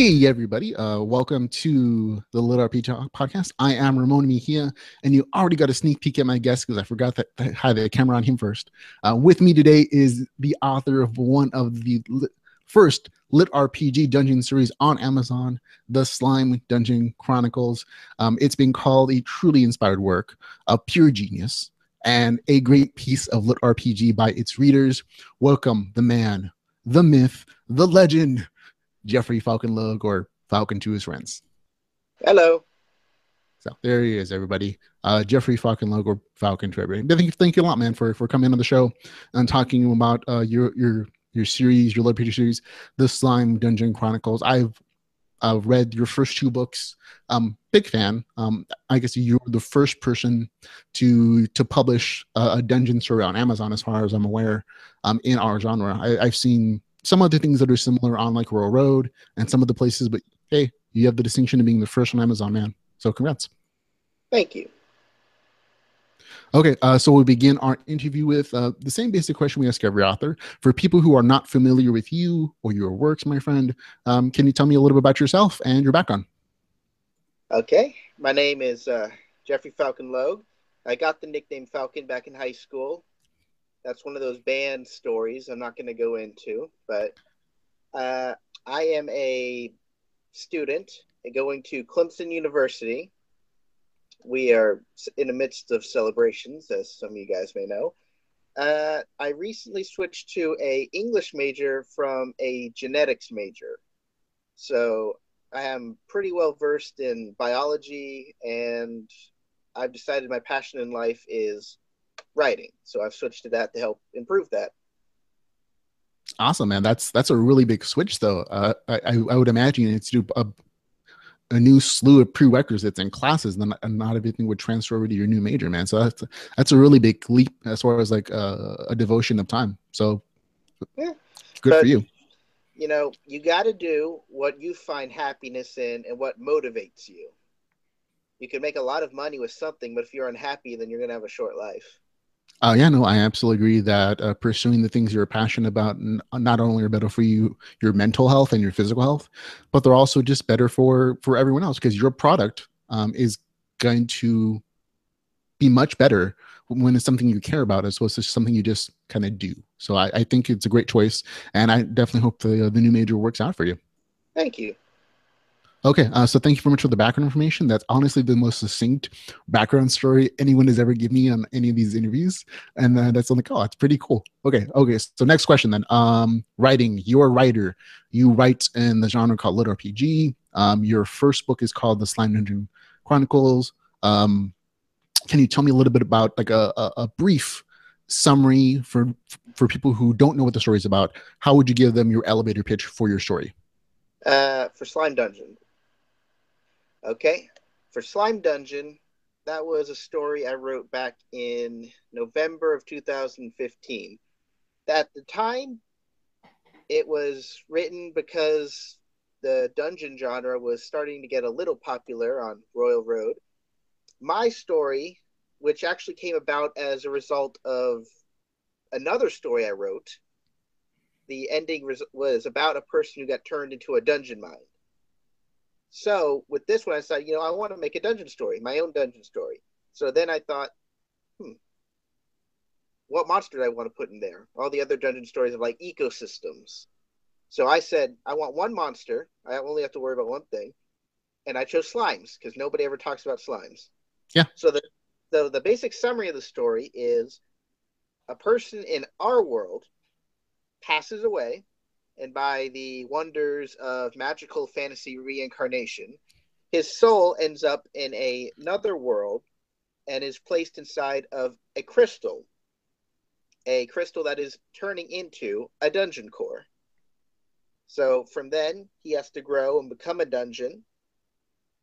Hey, everybody. Welcome to the LitRPG podcast. I am Ramon Mejia, and you already got a sneak peek at my guest because I forgot that I had the camera on him first. With me today is the author of one of the first LitRPG dungeon series on Amazon, The Slime Dungeon Chronicles. It's been called a truly inspired work, a pure genius, and a great piece of LitRPG by its readers. Welcome the man, the myth, the legend, Jeffrey Falcon Logue, or Falcon to his friends. Hello. So there he is, everybody. Jeffrey Falcon Logue, or Falcon to everybody. Thank you a lot, man, for coming on the show and talking about your series, your LitRPG series, The Slime Dungeon Chronicles. I've read your first two books. Big fan. I guess you're the first person to publish a dungeon story on Amazon, as far as I'm aware, in our genre. I've seen some other things that are similar on like Royal Road and some of the places, but hey, you have the distinction of being the first on Amazon, man. So congrats. Thank you. Okay, so we'll begin our interview with the same basic question we ask every author. For people who are not familiar with you or your works, my friend, can you tell me a little bit about yourself and your background? Okay, my name is Jeffrey Falcon Logue. I got the nickname Falcon back in high school. That's one of those band stories I'm not going to go into, but I am a student going to Clemson University. We are in the midst of celebrations, as some of you guys may know. I recently switched to a English major from a genetics major. So I am pretty well versed in biology, and I've decided my passion in life is writing. So I've switched to that to help improve that. Awesome, man. That's a really big switch, though. I would imagine it's to a new slew of prerequisites and classes, and not everything would transfer over to your new major, man. So that's a really big leap as far as like a devotion of time. So Yeah. good for But, you. you got to do what you find happiness in and what motivates you. You can make a lot of money with something, but if you're unhappy, then you're going to have a short life. Yeah, no, I absolutely agree that pursuing the things you're passionate about not only are better for you, your mental health and your physical health, but they're also just better for everyone else, because your product is going to be much better when it's something you care about as opposed to something you just kind of do. So I think it's a great choice, and I definitely hope the new major works out for you. Thank you. Okay, so thank you very much for the background information. That's honestly the most succinct background story anyone has ever given me on any of these interviews, and that's like, oh, that's pretty cool. Okay. So next question then. Writing. You're a writer. You write in the genre called LitRPG. Your first book is called The Slime Dungeon Chronicles. Can you tell me a little bit about like a brief summary for people who don't know what the story is about? How would you give them your elevator pitch for your story? For Slime Dungeon. Okay. For Slime Dungeon, that was a story I wrote back in November of 2015. At the time, it was written because the dungeon genre was starting to get a little popular on Royal Road. My story, which actually came about as a result of another story I wrote, the ending was about a person who got turned into a dungeon mind. So with this one, I said, I want to make a dungeon story, my own dungeon story. So then I thought, what monster do I want to put in there? All the other dungeon stories are like ecosystems. So I said, I want one monster. I only have to worry about one thing. And I chose slimes because nobody ever talks about slimes. Yeah. So the basic summary of the story is a person in our world passes away, and by the wonders of magical fantasy reincarnation, his soul ends up in another world and is placed inside of a crystal that is turning into a dungeon core. So from then, he has to grow and become a dungeon.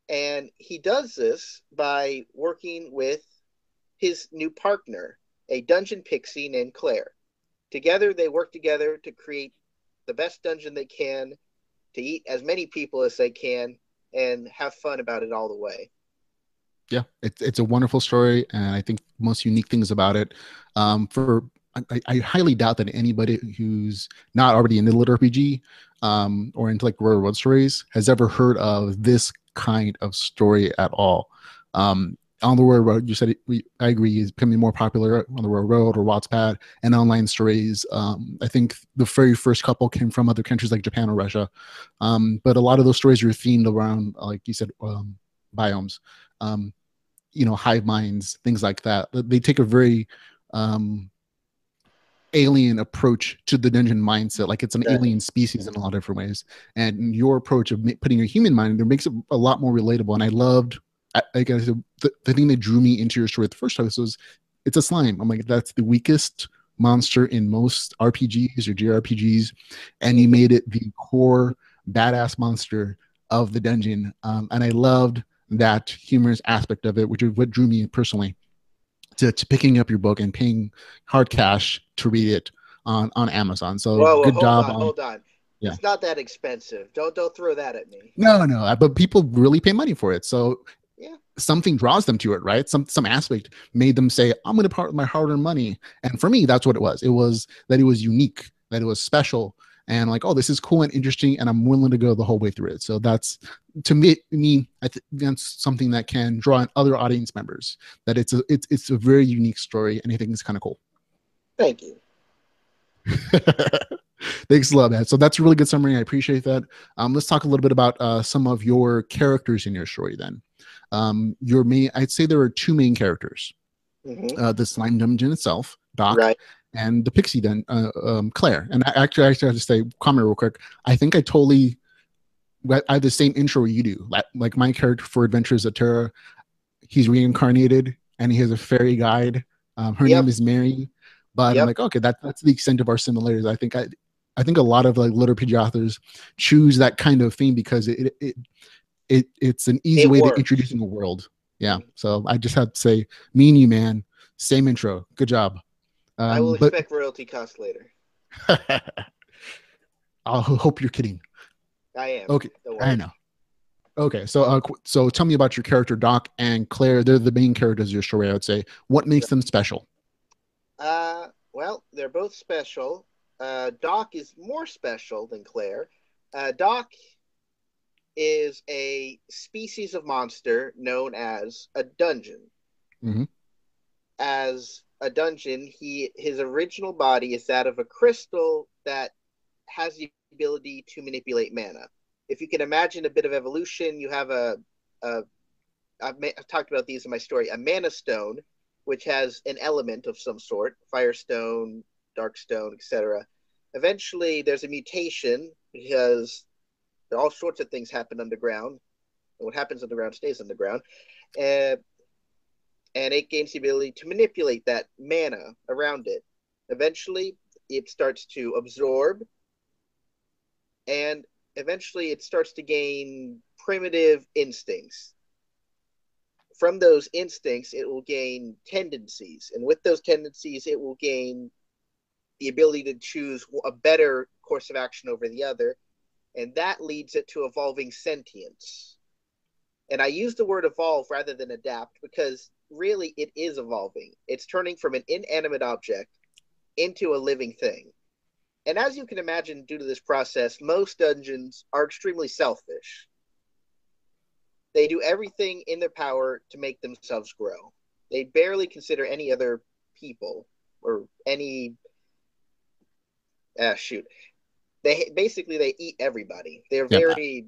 And he does this by working with his new partner, a dungeon pixie named Claire. Together, they work together to create the best dungeon they can, to eat as many people as they can, and have fun about it all the way. Yeah, it's a wonderful story, and I think most unique things about it, for I highly doubt that anybody who's not already into LitRPG or into like real world stories has ever heard of this kind of story at all. On the Royal Road, you said I agree, is becoming more popular on the Royal Road or Wattpad and online stories. I think the very first couple came from other countries like Japan or Russia, but a lot of those stories are themed around, like you said, biomes, hive minds, things like that. They take a very alien approach to the dungeon mindset, like it's an alien species in a lot of different ways, and your approach of putting your human mind in there makes it a lot more relatable. And I loved, I guess, the thing that drew me into your story at the first time was it's a slime. I'm like, that's the weakest monster in most RPGs or JRPGs, and you made it the core badass monster of the dungeon. And I loved that humorous aspect of it, which is what drew me personally to picking up your book and paying hard cash to read it on Amazon. So Whoa, good job hold on. Yeah. It's not that expensive. Don't throw that at me. No, but people really pay money for it. So yeah, something draws them to it, right? Some aspect made them say, I'm going to part with my hard-earned money. And for me, that's what it was. It was that it was unique, that it was special, and like, oh, this is cool and interesting, and I'm willing to go the whole way through it. So that's, to me, that's something that can draw in other audience members. That it's a very unique story, and I think it's kind of cool. Thank you. Thanks a lot, man. So that's a really good summary. I appreciate that. Let's talk a little bit about some of your characters in your story then. Your main, I'd say there are two main characters. The slime dungeon itself, Doc, right, and the pixie Claire. And I actually have to say, comment real quick. I think I have the same intro you do. Like my character for Adventures of Terra, he's reincarnated and he has a fairy guide. Her name is Mary. But I'm like, okay, that's the extent of our similarities. I think a lot of like LitRPG authors choose that kind of theme because it's an easy way to introducing a world. Yeah. So I just have to say, me and you, man, same intro. Good job. I will expect royalty costs later. I hope you're kidding. I am. Okay, I know. Okay, so tell me about your character, Doc and Claire. They're the main characters of your story, I would say. What makes them special? Well, they're both special. Doc is more special than Claire. Doc is a species of monster known as a dungeon. As a dungeon, his original body is that of a crystal that has the ability to manipulate mana. If you can imagine a bit of evolution, you have I've talked about these in my story, a mana stone, which has an element of some sort, firestone, darkstone, etc. Eventually, there's a mutation because all sorts of things happen underground. And what happens underground stays underground. And it gains the ability to manipulate that mana around it. Eventually, it starts to absorb, and eventually it starts to gain primitive instincts. From those instincts, it will gain tendencies, and with those tendencies, it will gain the ability to choose a better course of action over the other, and that leads it to evolving sentience. And I use the word evolve rather than adapt because really it is evolving. It's turning from an inanimate object into a living thing. And as you can imagine, due to this process, most dungeons are extremely selfish. They do everything in their power to make themselves grow. They barely consider any other people or any... They eat everybody. They're very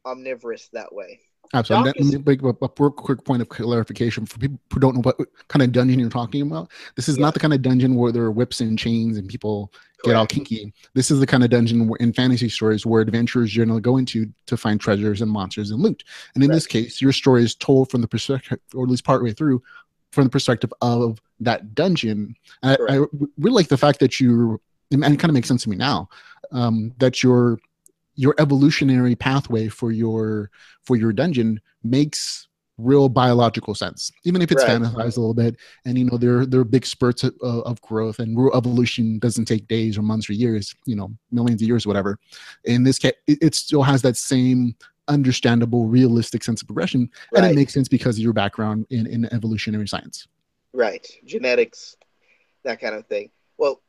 omnivorous that way. Absolutely. Let me make a quick point of clarification for people who don't know what kind of dungeon you're talking about. This is not the kind of dungeon where there are whips and chains and people get all kinky. This is the kind of dungeon in fantasy stories where adventurers generally go into to find treasures and monsters and loot. And in this case, your story is told from the perspective, or at least partway through, from the perspective of that dungeon. And I really like the fact that and it kind of makes sense to me now, that your evolutionary pathway for your dungeon makes real biological sense, even if it's fantasized a little bit. And there are big spurts of growth, and real evolution doesn't take days or months or years, millions of years or whatever. In this case, it still has that same understandable, realistic sense of progression, and it makes sense because of your background in evolutionary science. Genetics, that kind of thing. Well,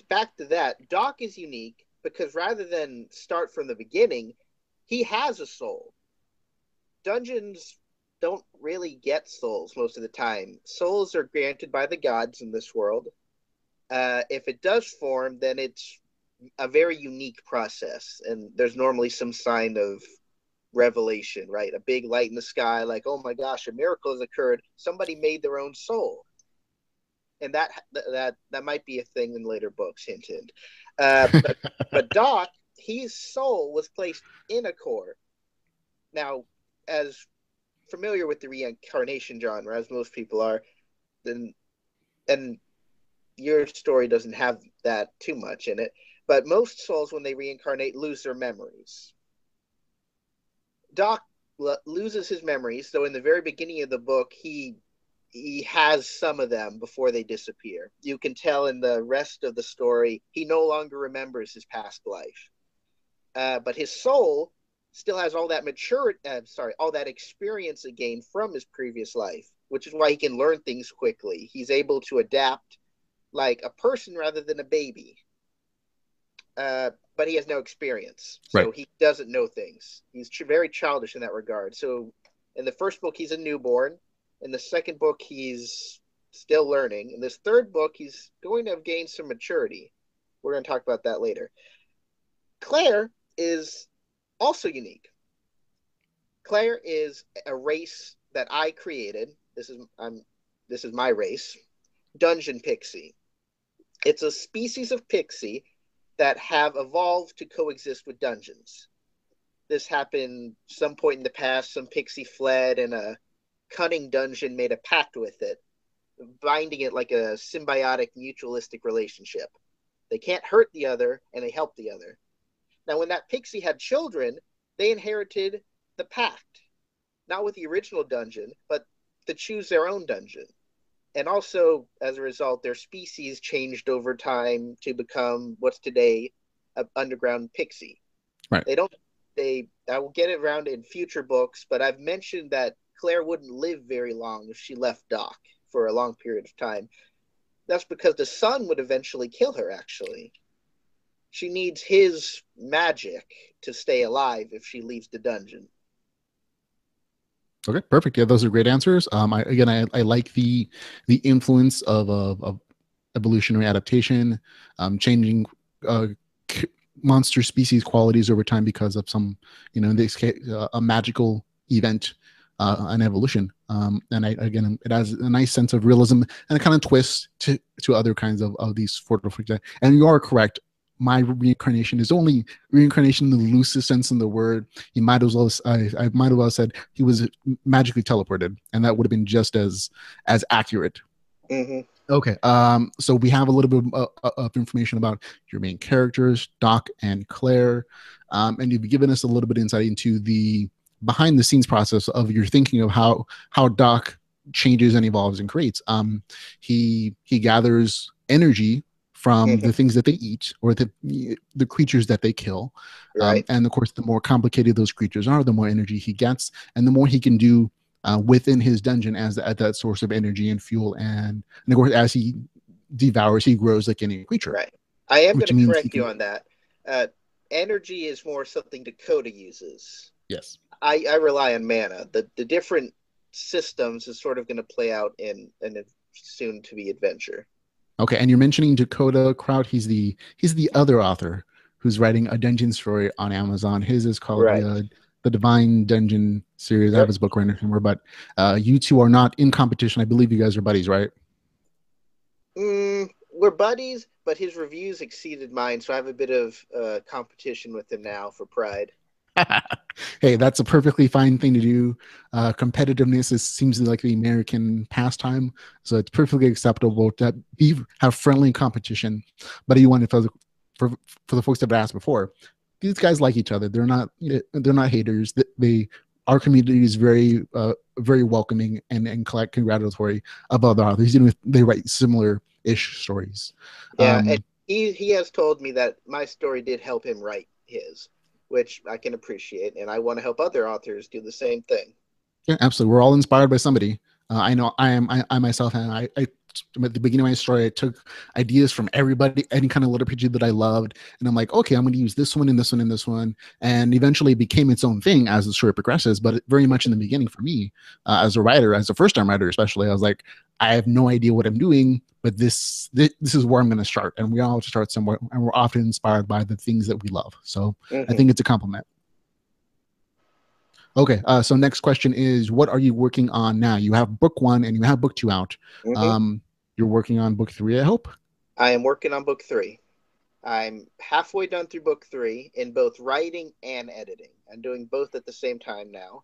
back to that, Doc is unique because rather than start from the beginning, he has a soul. Dungeons don't really get souls most of the time. Souls are granted by the gods in this world. If it does form, then it's a very unique process, and there's normally some sign of revelation, right? A big light in the sky, like, oh my gosh, a miracle has occurred. Somebody made their own soul, and that might be a thing in later books. Hint, hint. But Doc, his soul was placed in a core. Now, as familiar with the reincarnation genre as most people are, then and your story doesn't have that too much in it. But most souls, when they reincarnate, lose their memories. Doc loses his memories, so in the very beginning of the book, he has some of them before they disappear. You can tell in the rest of the story he no longer remembers his past life, but his soul still has all that all that experience it gained from his previous life, which is why he can learn things quickly. He's able to adapt like a person rather than a baby. But he has no experience, so Right. he doesn't know things. He's very childish in that regard. So in the first book, he's a newborn. In the second book, he's still learning. In this third book, he's going to have gained some maturity. We're going to talk about that later. Claire is also unique. Claire is a race that I created. This is my race, Dungeon Pixie. It's a species of pixie that have evolved to coexist with dungeons. This happened some point in the past. Some pixie fled, and a cunning dungeon made a pact with it, binding it like a symbiotic mutualistic relationship. They can't hurt the other, and they help the other. Now, when that pixie had children, they inherited the pact, not with the original dungeon, but to choose their own dungeon. And also, as a result, their species changed over time to become what's today an underground pixie. Right. I will get it around in future books, but I've mentioned that Claire wouldn't live very long if she left Doc for a long period of time. That's because the sun would eventually kill her, actually. She needs his magic to stay alive if she leaves the dungeon. Okay, perfect. Yeah, those are great answers. I like the influence of evolutionary adaptation, changing uh, monster species qualities over time because of some, in this case, a magical event, an evolution. Again, it has a nice sense of realism and a kind of twist to other kinds of these fortifications. And you are correct. My reincarnation is only reincarnation in the loosest sense in the word. He might as well, I might as well have said he was magically teleported, and that would have been just as accurate. Mm-hmm. Okay, so we have a little bit of information about your main characters, Doc and Claire, and you've given us a little bit of insight into the behind the scenes process of your thinking of how Doc changes and evolves and creates. He gathers energy from the things that they eat or the creatures that they kill. Right. And of course, the more complicated those creatures are, the more energy he gets, and the more he can do within his dungeon as that source of energy and fuel. And of course, as he devours, he grows like any creature. Right. I am going to correct can, you on that. Energy is more something Dakota uses. Yes. I rely on mana. The different systems is sort of going to play out in a soon to be adventure. Okay, and you're mentioning Dakota Kraut. He's the other author who's writing a dungeon story on Amazon. His is called the Divine Dungeon series. Yep. I have his book right now somewhere, but you two are not in competition. I believe you guys are buddies, right? We're buddies, but his reviews exceeded mine, so I have a bit of competition with him now for pride. Hey, that's a perfectly fine thing to do. Competitiveness seems like the American pastime, so it's perfectly acceptable to have friendly competition. But you want to for the folks that have asked before, these guys like each other. They're not haters. Our community is very very welcoming and congratulatory of other authors. They write similar-ish stories. Yeah, and he has told me that my story did help him write his, which I can appreciate, and I want to help other authors do the same thing. Yeah, absolutely. We're all inspired by somebody. I know I myself, and I at the beginning of my story, I took ideas from everybody, any kind of LitRPG that I loved, and I'm like, okay, I'm going to use this one and this one and this one, and eventually it became its own thing as the story progresses. But very much in the beginning for me, as a writer, as a first-time writer especially, I was like, I have no idea what I'm doing, but this is where I'm going to start, and we all have to start somewhere, and we're often inspired by the things that we love. So I think it's a compliment. Okay, so next question is, what are you working on now? You have book 1 and you have book 2 out. You're working on book 3, I hope? I am working on book 3. I'm halfway done through book 3 in both writing and editing. I'm doing both at the same time now.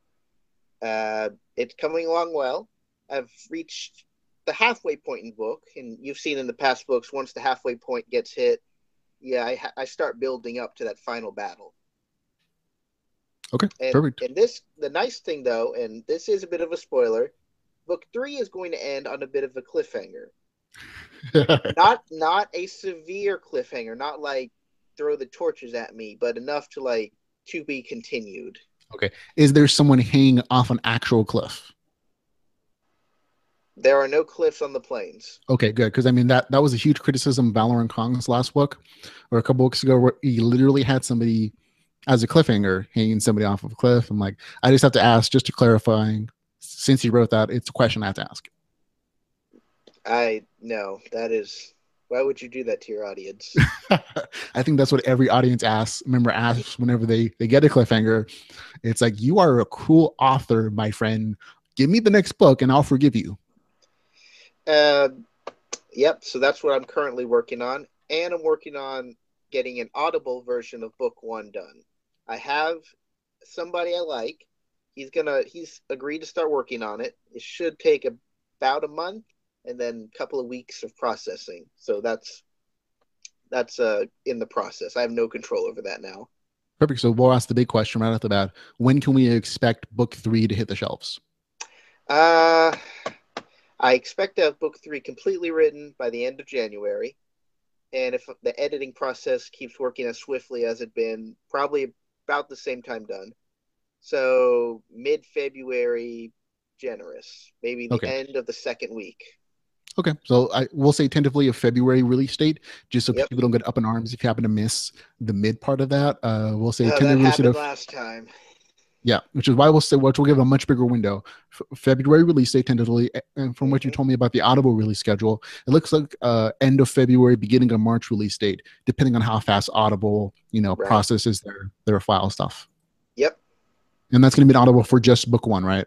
It's coming along well. I've reached the halfway point in the book, and you've seen in the past books, once the halfway point gets hit, I start building up to that final battle. Okay, perfect. And the nice thing though, and this is a bit of a spoiler, book 3 is going to end on a bit of a cliffhanger. not a severe cliffhanger, not like throw the torches at me, but enough to like to be continued. Okay. Is there someone hanging off an actual cliff? There are no cliffs on the plains. Okay, good. Because I mean that was a huge criticism of Valorant Kong's last book, or a couple books ago, where he literally had somebody as a cliffhanger hanging somebody off of a cliff. I'm like, I just have to ask, just to clarify, since he wrote that, it's a question I have to ask. I know that is. Why would you do that to your audience? I think that's what every audience member asks whenever they get a cliffhanger. It's like, you are a cool author, my friend. Give me the next book and I'll forgive you. Yep. So that's what I'm currently working on. And I'm working on getting an Audible version of book 1 done. I have somebody I like. He's agreed to start working on it. It should take about a month and then a couple of weeks of processing. So that's in the process. I have no control over that now. Perfect. So we'll ask the big question right off the bat. When can we expect book 3 to hit the shelves? I expect to have book 3 completely written by the end of January. And if the editing process keeps working as swiftly as it's been, probably about the same time done. So mid-February, generous. Maybe the end of the second week. Okay, so I will say tentatively a February release date, just so people don't get up in arms if you happen to miss the mid part of that. We'll say that happened last time. Yeah, which is why we'll give a much bigger window. February release date tentatively, and from what you told me about the Audible release schedule, it looks like end of February, beginning of March release date, depending on how fast Audible, processes their file stuff. Yep. And that's going to be Audible for just book 1, right?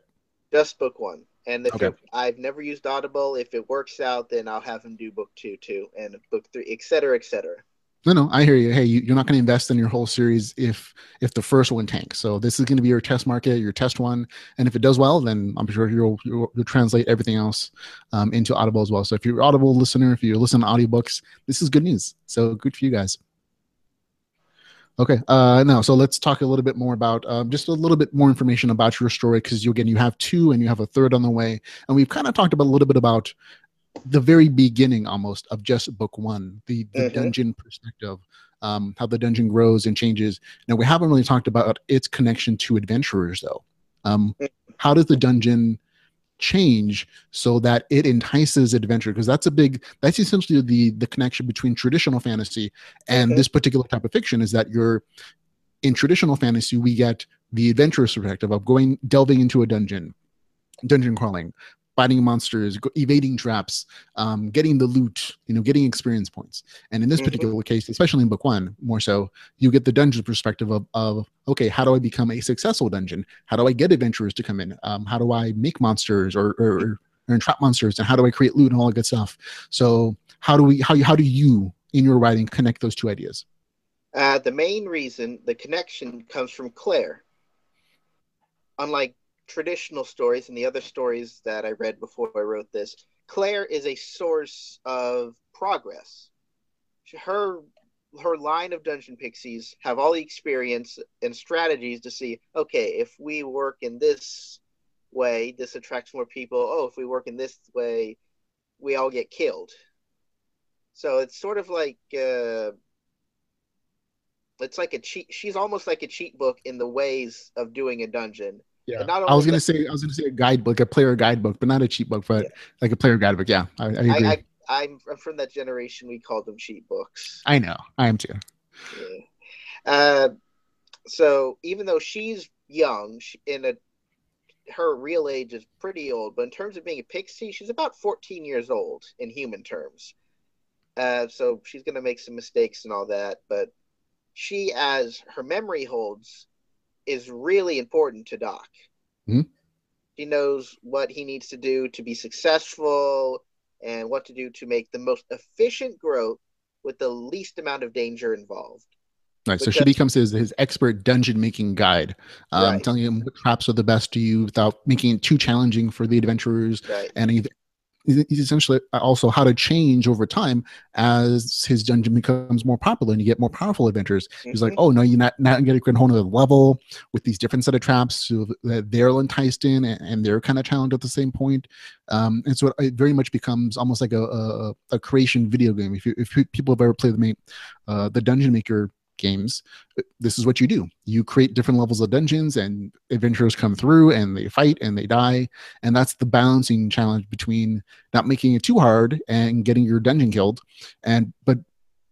Just book 1. And I've never used Audible. If it works out, then I'll have him do book 2 too, and book 3, et cetera, et cetera. No, I hear you. Hey, you're not going to invest in your whole series if the first one tanks. So this is going to be your test market, your test one, and if it does well, then I'm sure you'll translate everything else into Audible as well. So if you're an Audible listener, if you're listening to audiobooks, this is good news. So good for you guys. Okay, now so let's talk a little bit more about just a little bit more information about your story, because you have 2 and you have a 3rd on the way, and we've kind of talked about a little bit about the very beginning almost of just book 1, the dungeon perspective, how the dungeon grows and changes. Now, we haven't really talked about its connection to adventurers though. How does the dungeon change so that it entices adventure? Because that's essentially the connection between traditional fantasy and this particular type of fiction, is that in traditional fantasy, we get the adventurous perspective of delving into a dungeon crawling, fighting monsters, evading traps, getting the loot, getting experience points. And in this particular case, especially in book 1, more so, you get the dungeon perspective of okay, how do I become a successful dungeon? How do I get adventurers to come in? How do I make monsters or entrap monsters? And how do I create loot and all that good stuff? So how do you in your writing connect those 2 ideas? The main reason, the connection, comes from Claire. Unlike traditional stories and the other stories that I read before I wrote this, Claire is a source of progress. Her line of dungeon pixies have all the experience and strategies to see, okay, if we work in this way, this attracts more people. Oh, if we work in this way, we all get killed. So it's sort of like it's like a cheat. She's almost like a cheat book in the ways of doing a dungeon. Yeah, And not I was only gonna that, say a guidebook, a player guidebook, but not a cheat book, but yeah, like a player guidebook. Yeah, I agree. I'm from that generation. We called them cheat books. I know, I am too. Yeah. Uh, so even though she's young, her real age is pretty old, but in terms of being a pixie, she's about 14 years old in human terms. So she's going to make some mistakes and all that, but she, as her memory holds, is really important to Doc. Mhm. She knows what he needs to do to be successful and what to do to make the most efficient growth with the least amount of danger involved. Right, so she Because, becomes his expert dungeon making guide, right, telling him what traps are the best to use without making it too challenging for the adventurers, right. and he's essentially also how to change over time as his dungeon becomes more popular and you get more powerful adventures. He's like, Mm-hmm. oh no, you're not getting a whole other level with these different set of traps so that they're enticed in and they're kind of challenged at the same point. And so it very much becomes almost like a creation video game. If people have ever played the Dungeon Maker games, this is what you do. You create different levels of dungeons and adventurers come through and they fight and they die, and that's the balancing challenge between not making it too hard and getting your dungeon killed, but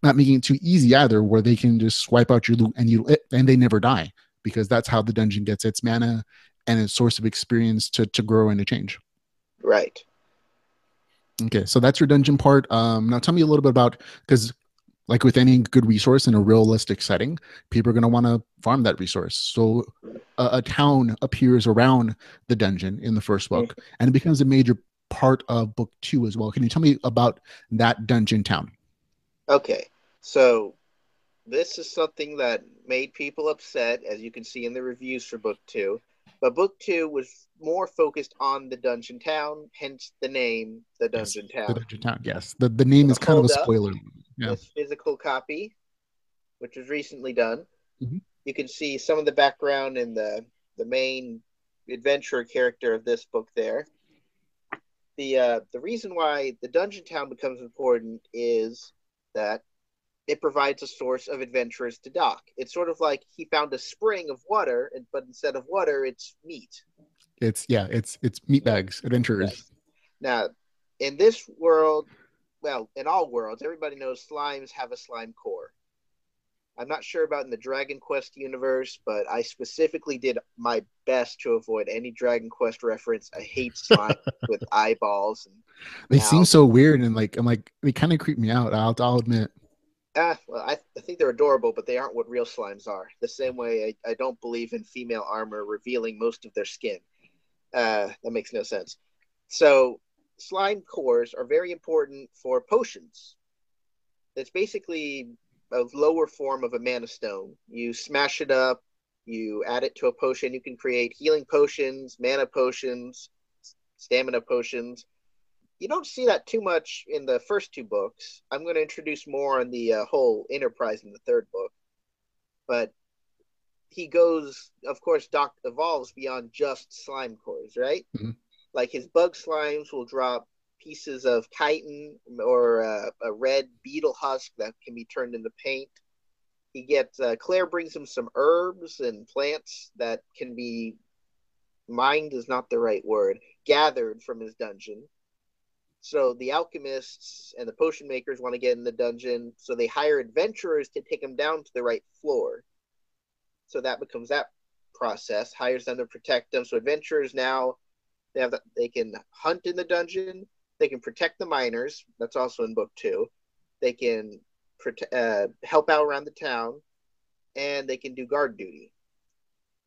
not making it too easy either, where they can just swipe out your loot and they never die, because that's how the dungeon gets its mana and its source of experience to grow and to change. Right. Okay, so that's your dungeon part. Now tell me a little bit about, because like with any good resource in a realistic setting, people are going to want to farm that resource. So a town appears around the dungeon in the first book, and it becomes a major part of book 2 as well. Can you tell me about that dungeon town? Okay. So this is something that made people upset, as you can see in the reviews for book two. But book two was more focused on the dungeon town, hence the name, the Yes, dungeon the town. dungeon town. Yes, the I'm name going is to kind of a hold up spoiler. Yeah. this physical copy, which was recently done. Mm-hmm. You can see some of the background in the main adventurer character of this book there. The reason why the dungeon town becomes important is that it provides a source of adventurers to Doc. It's sort of like he found a spring of water, but instead of water, it's meat. It's meat bags Right. adventurers. Now, in this world, well, in all worlds, everybody knows slimes have a slime core. I'm not sure about in the Dragon Quest universe, but I specifically did my best to avoid any Dragon Quest reference. I hate slime with eyeballs and They seem mouths. so weird, and like I'm like they kind of creep me out. I'll admit. Well, I think they're adorable, but they aren't what real slimes are. The same way I don't believe in female armor revealing most of their skin. That makes no sense. So, slime cores are very important for potions. It's basically a lower form of a mana stone. You smash it up, you add it to a potion, you can create healing potions, mana potions, stamina potions. You don't see that too much in the first two books. I'm going to introduce more on the whole enterprise in the third book. But he goes, of course, Doc evolves beyond just slime cores, right? Mhm. Like his bug slimes will drop pieces of chitin or a red beetle husk that can be turned into paint. He gets Claire brings him some herbs and plants that can be mined is not the right word, gathered from his dungeon. So the alchemists and the potion makers want to get in the dungeon, so they hire adventurers to take them down to the right floor. So that becomes that process, hires them to protect them. So adventurers now they can hunt in the dungeon, they can protect the miners. That's also in book two. They can help out around the town, and they can do guard duty.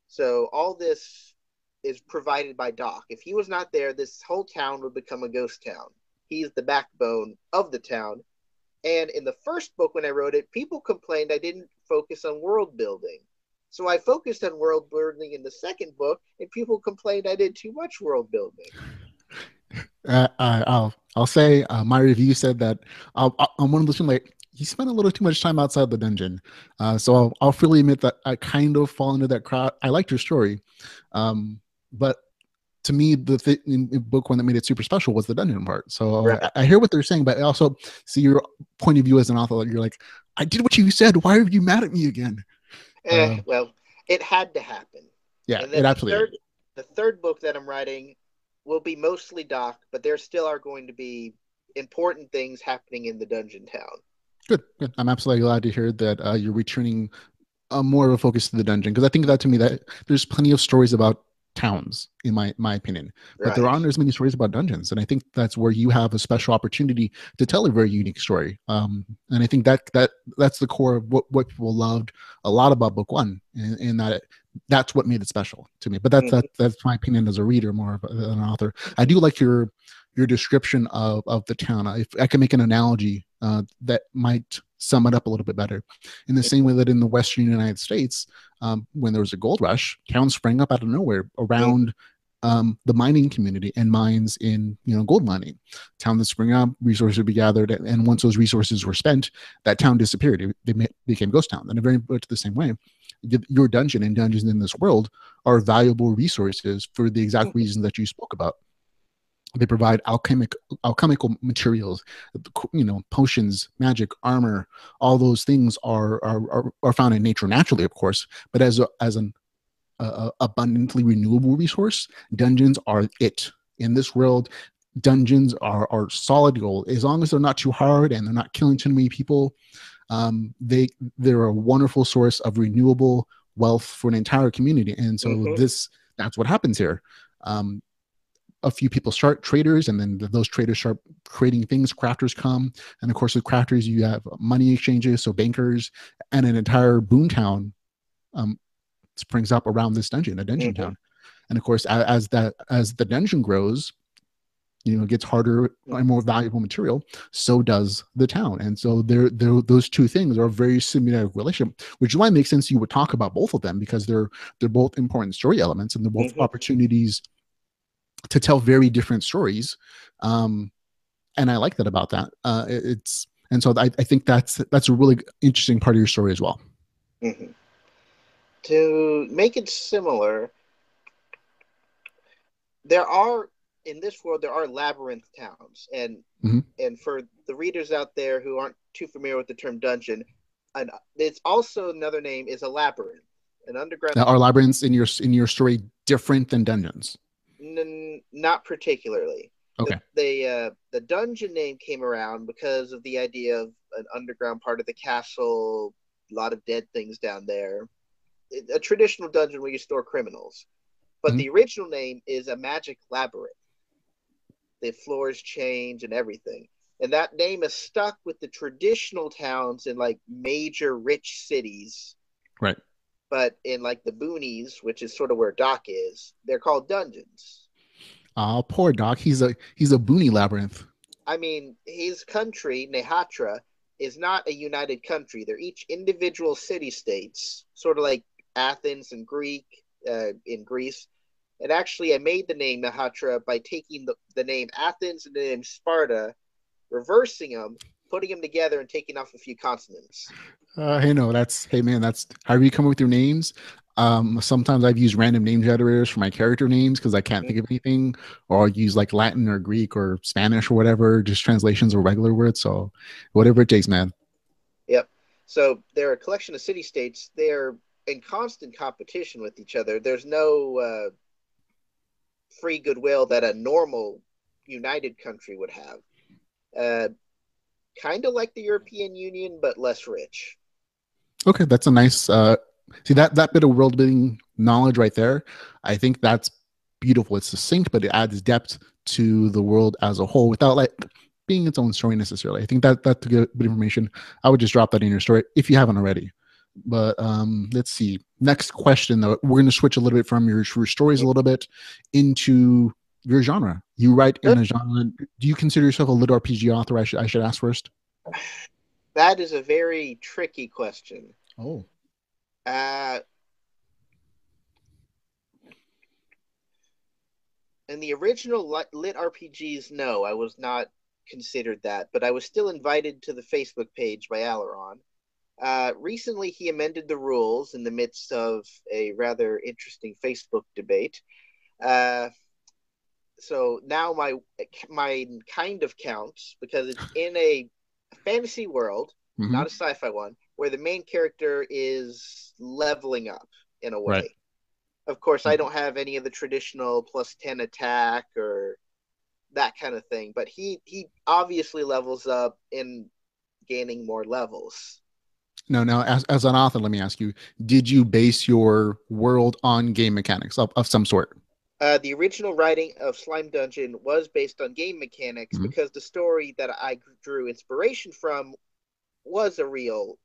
So all this is provided by Doc. If he was not there, this whole town would become a ghost town. He's the backbone of the town. And in the first book, when I wrote it, people complained I didn't focus on world building. So I focused on world building in the second book, and people complained I did too much world building. I'll say my review said that I'm one of those people like he spent a little too much time outside the dungeon. So I'll freely admit that I kind of fall into that crowd. I liked your story, but to me, in book one that made it super special was the dungeon part. So Right. I hear what they're saying, but I also see your point of view as an author. Like you're like, I did what you said. Why are you mad at me again? Well, it had to happen. Yeah, And it then absolutely is. the third book that I'm writing will be mostly Doc, but there still are going to be important things happening in the dungeon town. Good, good. I'm absolutely glad to hear that you're returning more of a focus to the dungeon, because I think that to me that there's plenty of stories about towns in my opinion, but there Right. aren't as many stories about dungeons, and I think that's where you have a special opportunity to tell a very unique story. And I think that's the core of what people loved a lot about book one, and that's what made it special to me. But that's my opinion as a reader, more of an author. I do like your description of the town. If I can make an analogy that might sum it up a little bit better, in the same way that in the Western United States, when there was a gold rush, towns sprang up out of nowhere around the mining community and mines in gold mining. Town that spring up, resources would be gathered, and once those resources were spent, that town disappeared. They became ghost town. And very much the same way, your dungeon and dungeons in this world are valuable resources for the exact reasons that you spoke about. They provide alchemical materials, potions, magic, armor. All those things are found in nature naturally, of course. But as an abundantly renewable resource, dungeons are it. In this world, dungeons are solid gold. As long as they're not too hard and they're not killing too many people, they're a wonderful source of renewable wealth for an entire community. And so that's what happens here. A few people start traders, and then those traders start creating things. Crafters come, and of course with crafters you have money exchanges, so bankers, and an entire boomtown springs up around this dungeon, a dungeon town. And of course as the dungeon grows, gets harder and more valuable material, so does the town. And so those two things are a very similar relationship, which is why it makes sense you would talk about both of them, because they're both important story elements, and they're both opportunities to tell very different stories. And I like that about that. So I think that's a really interesting part of your story as well. To make it similar, in this world there are labyrinth towns, and for the readers out there who aren't too familiar with the term dungeon, it's also another name is a labyrinth, an underground. Now, are labyrinths in your story different than dungeons? Not particularly. Okay. The dungeon name came around because of the idea of an underground part of the castle, a lot of dead things down there. A traditional dungeon where you store criminals. But the original name is a magic labyrinth. The floors change and everything. And that name is stuck with the traditional towns in like major rich cities. Right. But in like the boonies, which is sort of where Doc is, they're called dungeons. Oh, poor Doc. He's a boonie labyrinth. I mean, his country, Nehatra, is not a united country. They're each individual city-states, sort of like Athens and in Greece. And actually, I made the name Nehatra by taking the name Athens and the name Sparta, reversing them, putting them together, and taking off a few consonants. Hey man, that's how you come up with your names. Sometimes I've used random name generators for my character names because I can't think of anything, or I'll use like Latin or Greek or Spanish or whatever, just translations of regular words. So whatever it takes, man. Yep. So they're a collection of city-states. They're in constant competition with each other. There's no free goodwill that a normal united country would have. Kind of like the European Union, but less rich. Okay, that's a nice see that bit of world building knowledge right there. I think that's beautiful. It's succinct, but it adds depth to the world as a whole without like being its own story necessarily. I think that's a good bit of information. I would just drop that in your story if you haven't already. But let's see. Next question though, we're going to switch a little bit from your stories a little bit into your genre. You write in a genre. Do you consider yourself a LitRPG author? I should ask first. That is a very tricky question. Oh. In the original LitRPGs, no, I was not considered that, but I was still invited to the Facebook page by Alaron. Recently, he amended the rules in the midst of a rather interesting Facebook debate. So now my kind of counts because it's in a fantasy world, not a sci-fi one, where the main character is leveling up in a way. Right. Of course, I don't have any of the traditional plus 10 attack or that kind of thing, but he obviously levels up in gaining more levels. No, now as an author, let me ask you: did you base your world on game mechanics of some sort? The original writing of Slime Dungeon was based on game mechanics Mhm. because the story that I drew inspiration from was a real.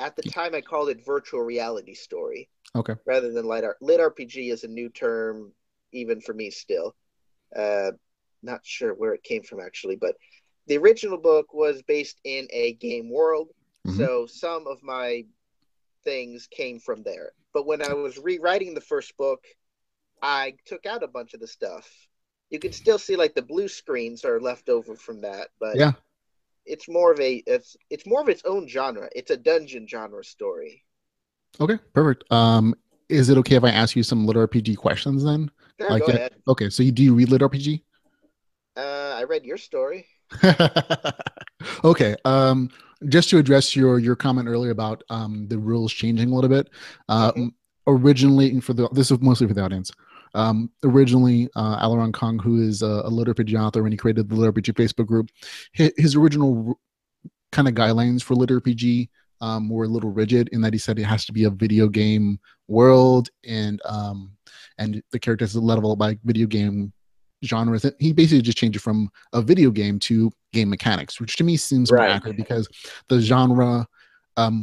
At the time, I called it virtual reality story Okay. rather than lit RPG is a new term even for me still. Uh, Not sure where it came from actually, but the original book was based in a game world, Hmm. so some of my things came from there. But when I was rewriting the first book, I took out a bunch of the stuff. You can still see like the blue screens are left over from that, but Yeah. it's more of its own genre. It's a dungeon genre story. Okay. Perfect. Is it okay if I ask you some lit RPG questions then? Sure, Like, go ahead. okay, so do you read lit RPG? I read your story. Okay. Just to address your comment earlier about the rules changing a little bit. Mm-hmm. Originally, this is mostly for the audience. Originally, Alaron Kong, who is a lit RPG author, when he created the lit RPG Facebook group, his original kind of guidelines for lit RPG were a little rigid in that he said it has to be a video game world and the characters are level by video game genres. He basically just changed it from a video game to game mechanics, which to me seems more Right. accurate because the genre,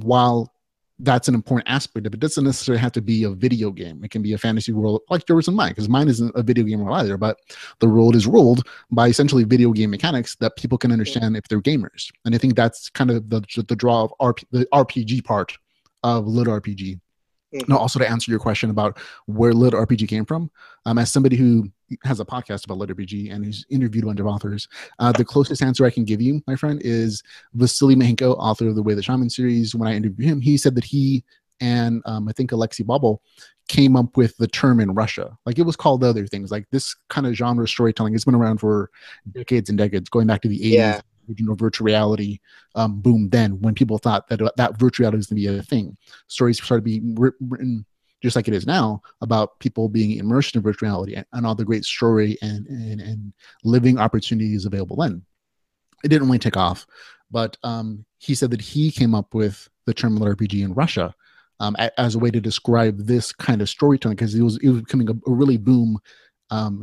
while that's an important aspect of it, doesn't necessarily have to be a video game. It can be a fantasy world like yours and mine, because mine isn't a video game world either, but the world is ruled by essentially video game mechanics that people can understand if they're gamers. And I think that's kind of the draw of the RPG part of lit RPG. Now, Mm-hmm. also to answer your question about where lit RPG came from, as somebody who has a podcast about lit RPG and who's interviewed a bunch of authors, the closest answer I can give you, my friend, is Vasily Mahenko, author of the Way the Shaman series. When I interviewed him, he said that he and I think Alexei Bobble came up with the term in Russia. Like it was called other things. Like this kind of genre storytelling has been around for decades and decades, going back to the 80s, Yeah. virtual reality boom. Then when people thought that virtual reality was going to be a thing, stories started being written just like it is now about people being immersed in virtual reality and all the great story and living opportunities available then. It didn't really take off, but he said that he came up with the term RPG in Russia as a way to describe this kind of storytelling because it was becoming a really boom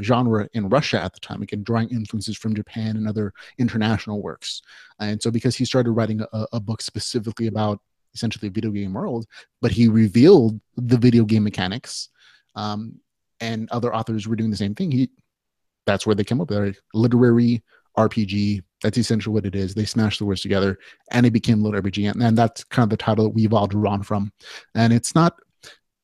genre in Russia at the time, again, drawing influences from Japan and other international works. And so, because he started writing a book specifically about essentially a video game world, but he revealed the video game mechanics, and other authors were doing the same thing. That's where they came up with it. Literary RPG. That's essentially what it is. They smashed the words together, and it became lit RPG, and that's kind of the title that we've all drawn from. And it's not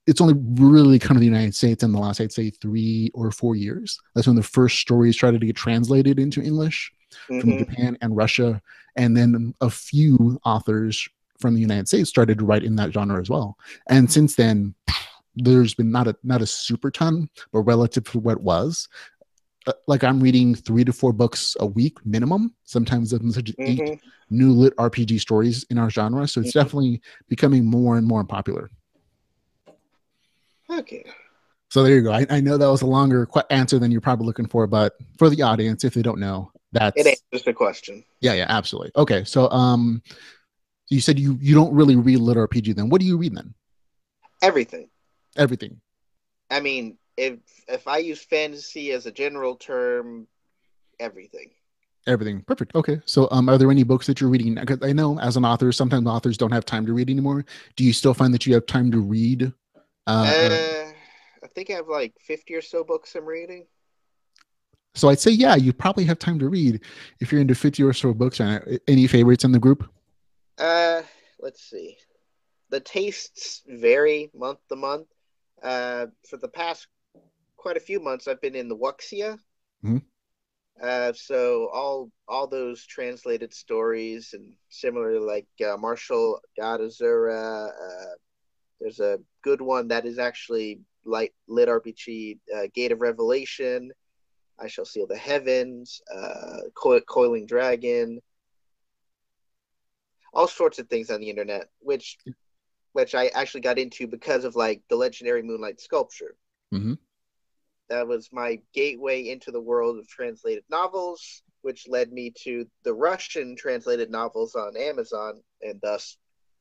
it's only really come to the United States in the last, I'd say, 3 or 4 years. That's when the first stories started to get translated into English from Mm-hmm. Japan and Russia. And then a few authors from the United States started to write in that genre as well. And since then, there's been not a super ton, but relative to what it was, like I'm reading 3 to 4 books a week minimum, sometimes such as eight Mm-hmm. new lit RPG stories in our genre. So it's Mm-hmm. definitely becoming more and more popular. Okay. So there you go. I know that was a longer answer than you're probably looking for, but for the audience, if they don't know, It that's answers the question. yeah, absolutely. Okay, so you said you don't really read lit RPG. Then what do you read then? Everything. Everything, I mean, if I use fantasy as a general term, everything. everything. Perfect. Okay, so are there any books that you're reading? Because I know as an author, sometimes authors don't have time to read anymore. Do you still find that you have time to read? Uh, uh, I think I have like 50 or so books I'm reading. so I'd say yeah, you probably have time to read if you're into 50 or so books. Any favorites in the group? Uh, let's see. The tastes vary month to month. For the past quite a few months, I've been in the Wuxia. Mhm. So all those translated stories and similar like Marshall God Azura. There's a good one that is actually lit RPG, Gate of Revelation. I Shall Seal the Heavens, Coiling Dragon, all sorts of things on the internet, which which I actually got into because of like the legendary Moonlight Sculpture. Mm-hmm. That was my gateway into the world of translated novels, which led me to the Russian translated novels on Amazon, and thus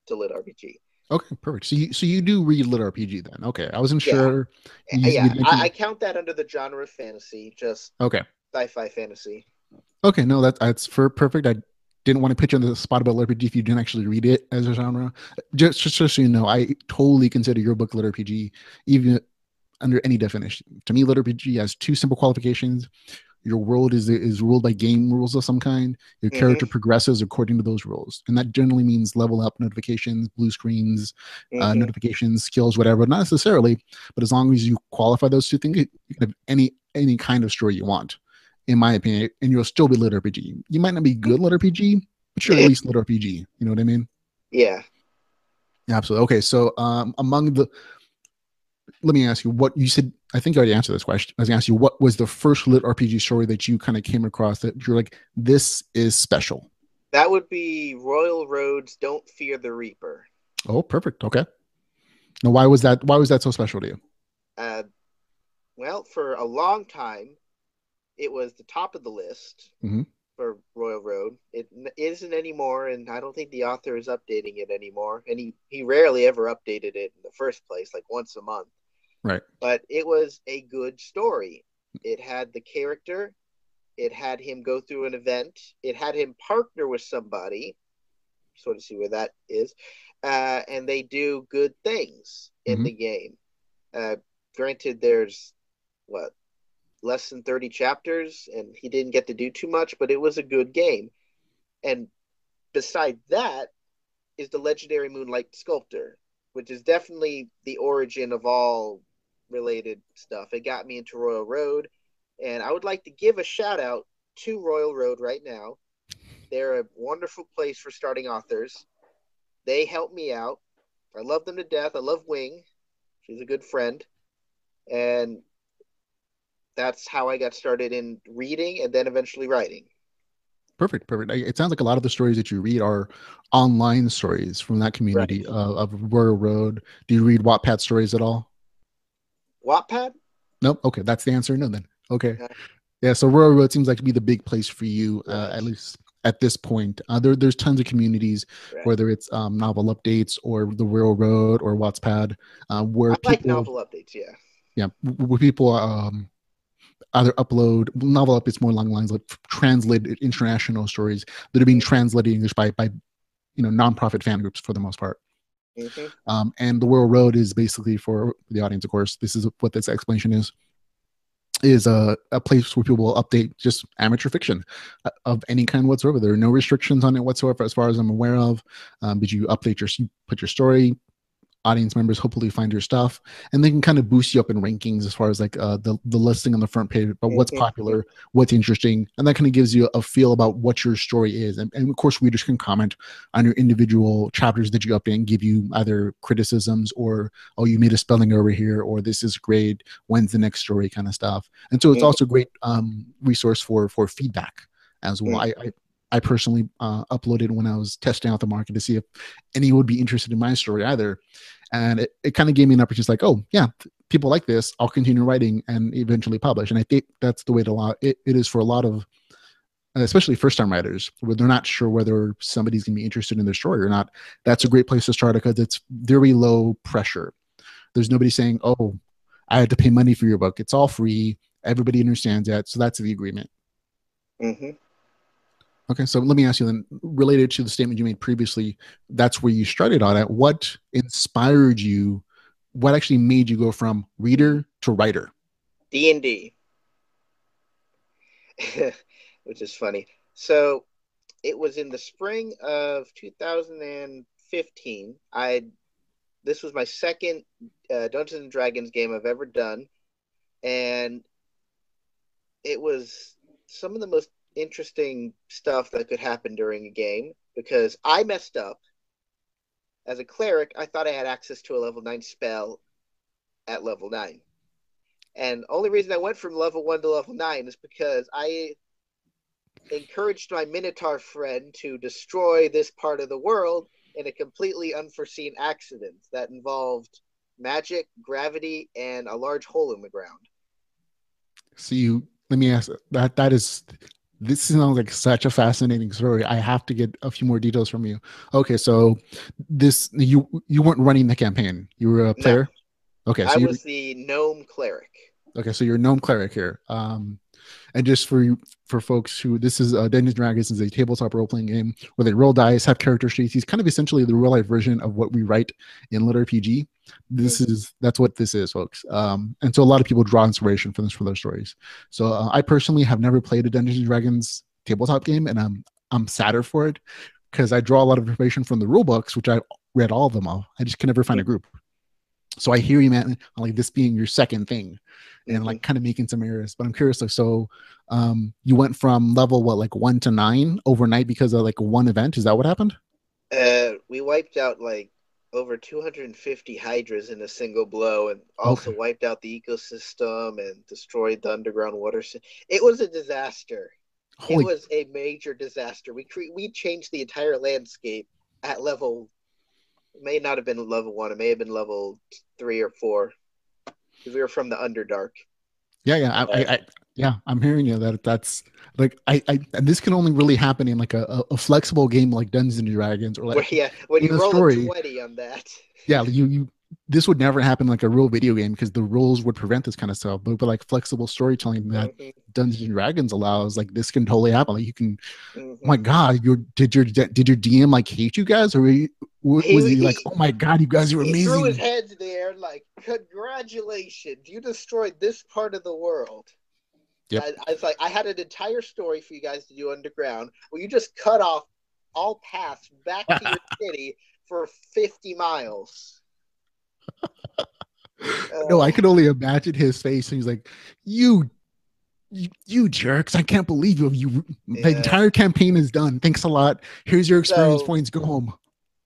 to LitRPG. Okay, perfect. So you do read LitRPG then? Okay, I wasn't Yeah, sure. You yeah. I mentioned. count that under the genre of fantasy, just Okay, sci-fi fantasy. okay, no, that's for perfect. I didn't want to put you on the spot about LitRPG if you didn't actually read it as a genre. Just so you know, I totally consider your book LitRPG, even under any definition. To me, LitRPG has two simple qualifications. Your world is ruled by game rules of some kind. Your character Mm-hmm. progresses according to those rules, and that generally means level up, notifications, blue screens, Mm-hmm. notifications, skills, whatever. Not necessarily, but as long as you qualify those two things, you can have any kind of story you want, in my opinion, and you'll still be lit RPG. You might not be good lit RPG, but you're at least lit RPG. You know what I mean? Yeah, Yeah, absolutely. Okay, so among the let me ask you what you said. I think I already answered this question. I was going to ask you what was the first lit RPG story that you kind of came across that you're like, this is special. that would be Royal Road's Don't Fear the Reaper. Oh, perfect. Okay. Now, why was that? Why was that so special to you? Uh, well, for a long time, it was the top of the list Mm-hmm. for Royal Road. It isn't anymore, and I don't think the author is updating it anymore. And he rarely ever updated it in the first place, like once a month. Right. But it was a good story. It had the character, it had him go through an event, it had him partner with somebody, sort of see where that is, and they do good things in Mm-hmm. the game. Uh, Granted, there's what less than 30 chapters, and he didn't get to do too much, but it was a good game. And beside that is the legendary Moonlight Sculptor, which is definitely the origin of all related stuff. It got me into Royal Road, and I would like to give a shout out to Royal Road right now. They're a wonderful place for starting authors. They help me out. I love them to death. I love Wing. She's a good friend. And that's how I got started in reading and then eventually writing. Perfect. Perfect. It sounds like a lot of the stories that you read are online stories from that community Right. of Royal Road. Do you read Wattpad stories at all? Wattpad? Nope. Okay, that's the answer. No, then. Okay. Uh, Yeah, so Royal Road seems like to be the big place for you, right. at least at this point. There's tons of communities, Right. whether it's novel updates or the Royal Road or Wattpad, where I like people, novel updates, yeah. yeah, where people either upload novel updates more along the lines of translated international stories that are being Mm-hmm. translated English by nonprofit fan groups for the most part. Mm-hmm. And the Royal Road is basically for the audience, of course. This is what this explanation is a place where people will update just amateur fiction of any kind whatsoever. There are no restrictions on it whatsoever, as far as I'm aware of. But you update you put your story, audience members hopefully find your stuff, and they can kind of boost you up in rankings as far as like the listing on the front page about what's Mm-hmm. popular, what's interesting, and that kind of gives you a feel about what your story is. And of course, readers can comment on your individual chapters that you update and give you either criticisms or, oh, you made a spelling over here, or this is great, when's the next story, kind of stuff. And so it's Mm-hmm. also a great resource for feedback as well. Mm-hmm. I personally uploaded when I was testing out the market to see if anyone would be interested in my story either. And it kind of gave me an opportunity, like, oh, yeah, people like this. I'll continue writing and eventually publish. And I think that's the way it is for a lot of, especially first time writers, where they're not sure whether somebody's going to be interested in their story or not. That's a great place to start because it's very low pressure. There's nobody saying, oh, I had to pay money for your book. It's all free. Everybody understands that. So that's the agreement. Mm-hmm. Okay, so let me ask you then, related to the statement you made previously, that's where you started on it. What inspired you? What actually made you go from reader to writer? D&D, which is funny. So it was in the spring of 2015. This was my second Dungeons and Dragons game I've ever done, and it was some of the most interesting stuff that could happen during a game because I messed up. As a cleric, I thought I had access to a level 9 spell at level 9. And only reason I went from level 1 to level 9 is because I encouraged my Minotaur friend to destroy this part of the world, in a completely unforeseen accident that involved magic, gravity, and a large hole in the ground. So let me ask this sounds like such a fascinating story. I have to get a few more details from you. Okay, so you weren't running the campaign. You were a No, player. Okay, I so was the gnome cleric. you're a gnome cleric here. And just for folks who this is Dungeons and Dragons is a tabletop role playing game where they roll dice, have character sheets. He's kind of essentially the real life version of what we write in LitRPG. That's what this is, folks. And so a lot of people draw inspiration from this for their stories. So I personally have never played a Dungeons and Dragons tabletop game, and I'm sadder for it because I draw a lot of information from the rule books, which I read all of them all. I just can never find a group. So I hear you, man, like this being your second thing and like kind of making some errors. But I'm curious, like, so you went from level what, like 1 to 9 overnight because of like one event? Is that what happened? We wiped out like over 250 hydras in a single blow, and also Okay. wiped out the ecosystem and destroyed the underground water. It was a disaster. It Holy, was a major disaster. We changed the entire landscape at level. It may not have been level 1. It may have been level 3 or 4 because we were from the Underdark. yeah. Yeah, I'm hearing you that's like and this can only really happen in like a flexible game like Dungeons and Dragons or like When in you a roll a story. 20 on that. Yeah, you this would never happen like a real video game because the rules would prevent this kind of stuff. But like flexible storytelling that Dungeons and Dragons allows, like this can totally happen. Like you can, oh my God, did your DM like hate you guys, or was he like, oh my God, you guys are He threw his amazing? head there like, congratulations, you destroyed this part of the world. Yep. I was like, I had an entire story for you guys to do underground where you just cut off all paths back to your city for 50 miles. No, I could only imagine his face. And he's like, you jerks! I can't believe you. The Yeah. entire campaign is done. Thanks a lot. Here's your experience So, points. Go home.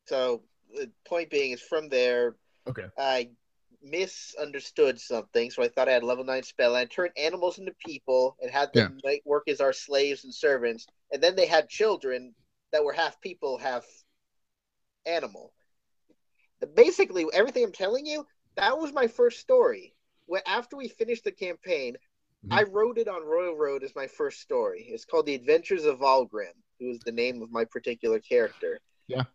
so the point being is from there, Okay. I misunderstood something, so I thought I had a level 9 spell. And I turned animals into people and had Yeah. them work as our slaves and servants. And then they had children that were half people, half animal. Basically, everything I'm telling you, that was my first story. When after we finished the campaign, I wrote it on Royal Road as my first story. It's called The Adventures of Valgrim, who is the name of my particular character. Yeah.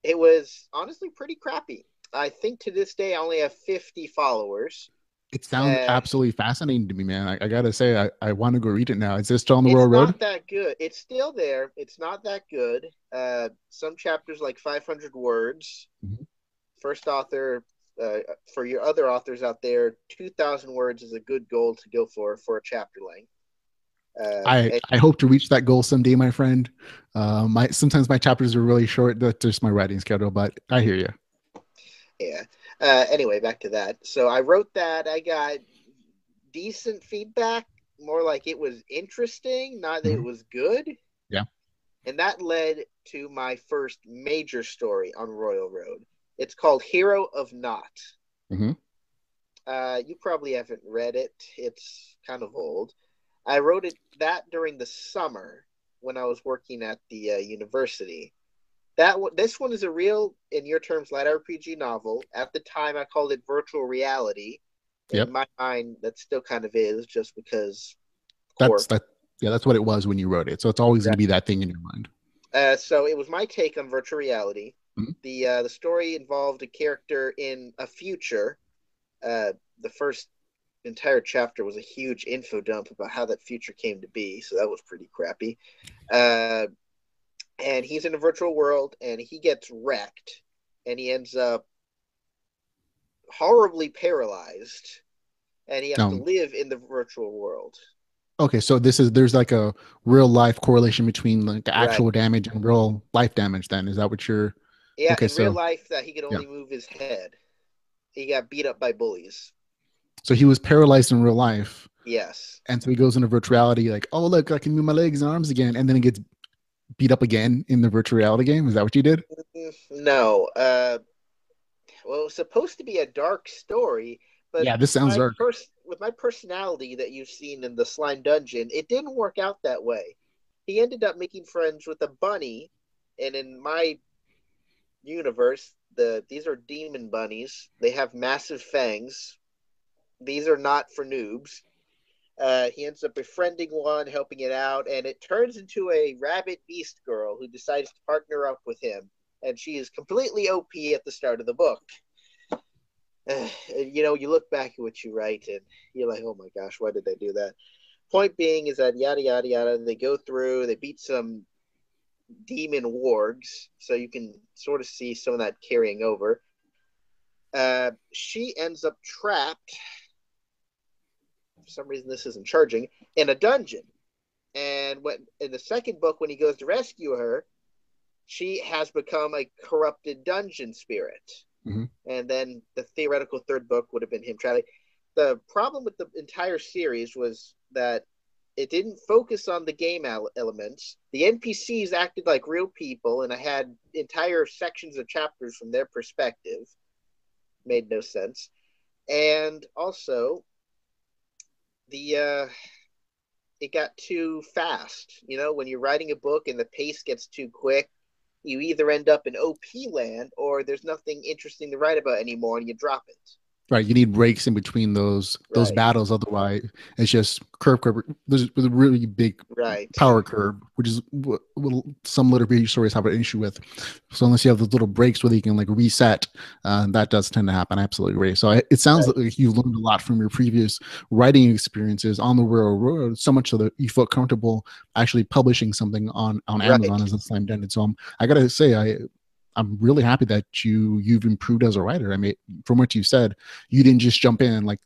It was honestly pretty crappy. I think to this day I only have 50 followers. It sounds absolutely fascinating to me, man. I gotta say, I want to go read it now. Is this still on the It's Royal Road? not that good. It's still there. It's not that good. Some chapters like 500 words. First author, for your other authors out there, 2,000 words is a good goal to go for a chapter length. I hope to reach that goal someday, my friend. My sometimes my chapters are really short. That's just my writing schedule, but I hear you. Yeah. Anyway, back to that. So I wrote that. I got decent feedback, more like it was interesting, not that it was good. Yeah. And that led to my first major story on Royal Road. It's called Hero of Naught. You probably haven't read it. It's kind of old. I wrote that during the summer when I was working at the university. This one is a real, in your terms, light RPG novel. At the time, I called it virtual reality. In my mind, that still kind of is, just because. That's what it was when you wrote it. So it's always going to be that thing in your mind. So it was my take on virtual reality. The story involved a character in a future. The first entire chapter was a huge info dump about how that future came to be, so that was pretty crappy. And he's in a virtual world, and he gets wrecked, and he ends up horribly paralyzed, and he has to live in the virtual world. Okay, so there's like a real life correlation between like the actual damage and real life damage. Then is that what you're? Yeah, in real life, that he could only move his head. He got beat up by bullies. So he was paralyzed in real life. Yes. And so he goes into virtual reality, like, oh look, I can move my legs and arms again, and then he gets beat up again in the virtual reality game. Is that what you did? No. Well, it was supposed to be a dark story, but yeah, this sounds dark. With my personality that you've seen in the Slime Dungeon, it didn't work out that way. He ended up making friends with a bunny, and in my universe, these are demon bunnies. They have massive fangs. These are not for noobs. He ends up befriending one, helping it out, and it turns into a rabid beast girl who decides to partner up with him. And she is completely OP at the start of the book. You know, you look back at what you write, and you're like, oh my gosh, why did they do that? Point being is that yada, yada, yada, they go through, they beat some demon wargs, so you can sort of see some of that carrying over. She ends up trapped. For some reason, this isn't charging, in a dungeon. And when in the second book, when he goes to rescue her, she has become a corrupted dungeon spirit. Mm-hmm. And then the theoretical third book would have been him traveling. The problem with the entire series was that it didn't focus on the game elements. The NPCs acted like real people, and I had entire sections of chapters from their perspective. Made no sense. And also, it got too fast. You know, when you're writing a book and the pace gets too quick, you either end up in OP land or there's nothing interesting to write about anymore and you drop it. Right, you need breaks in between those Right. battles. Otherwise, it's just curve. There's a really big Right. power curve, which is what some LitRPG stories have an issue with. So unless you have those little breaks where you can like reset, that does tend to happen. I absolutely agree. So it sounds Right. like you've learned a lot from your previous writing experiences on the real road, so much so that you felt comfortable actually publishing something on Amazon Right. as a slam dunk. So I gotta say, I'm really happy that you've improved as a writer. I mean, from what you said, you didn't just jump in like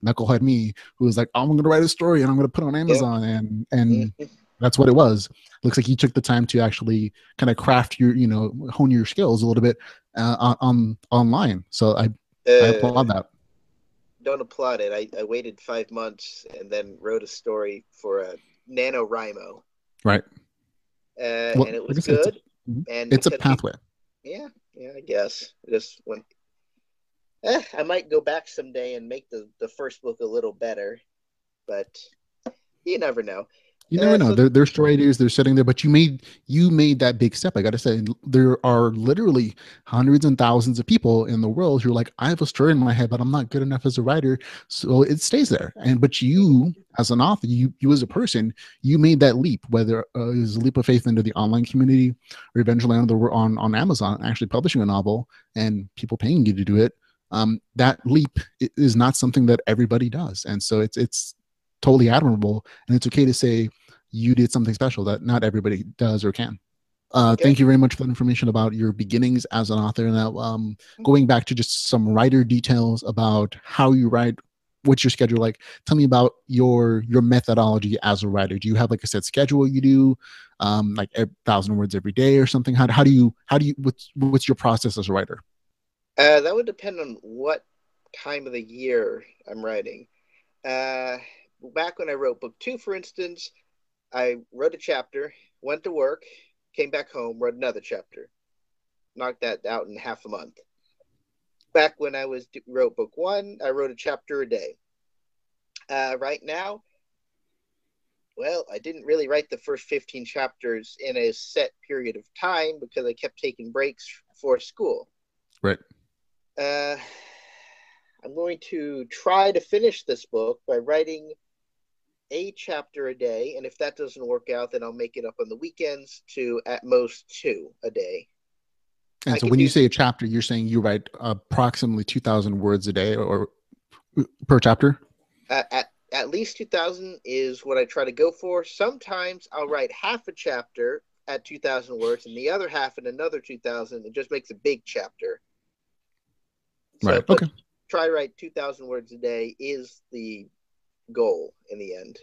knucklehead me, who was like, oh, I'm going to write a story and I'm going to put it on Yep. Amazon, and that's what it was. Looks like you took the time to actually kind of craft your, hone your skills a little bit on online. So I applaud that. Don't applaud it. I waited 5 months and then wrote a story for a NaNoWriMo. Right. Well, And it like was I said, good. And it's a because pathway. yeah, I guess. Just when I might go back someday and make the first book a little better, but you never know. You never know. So They're story ideas. They're sitting there, but you made that big step. I got to say, there are literally hundreds and thousands of people in the world who are like, I have a story in my head, but I'm not good enough as a writer, so it stays there. But you, as an author, you as a person, you made that leap. Whether it was a leap of faith into the online community, or eventually on Amazon, actually publishing a novel and people paying you to do it. That leap is not something that everybody does, and so it's totally admirable, and it's okay to say you did something special that not everybody does or can. okay. Thank you very much for the information about your beginnings as an author. Now, going back to just some writer details about how you write, what's your schedule like? Tell me about your methodology as a writer. Do you have like a set schedule you do, like 1,000 words every day or something? How do you what's your process as a writer? That would depend on what time of the year I'm writing. Uh, Back when I wrote book two, for instance, I wrote a chapter, went to work, came back home, wrote another chapter, knocked that out in half a month. Back when I wrote book one, I wrote a chapter a day. Right now, well, I didn't really write the first 15 chapters in a set period of time because I kept taking breaks for school. Right. Uh, I'm going to try to finish this book by writing a chapter a day, and if that doesn't work out, then I'll make it up on the weekends to at most two a day. And I so can when you do say a chapter, you're saying you write approximately 2,000 words a day or per chapter? at least 2,000 is what I try to go for. Sometimes I'll write half a chapter at 2,000 words and the other half in another 2,000. It just makes a big chapter. So, Right. but Okay. try to write 2,000 words a day is the goal in the end.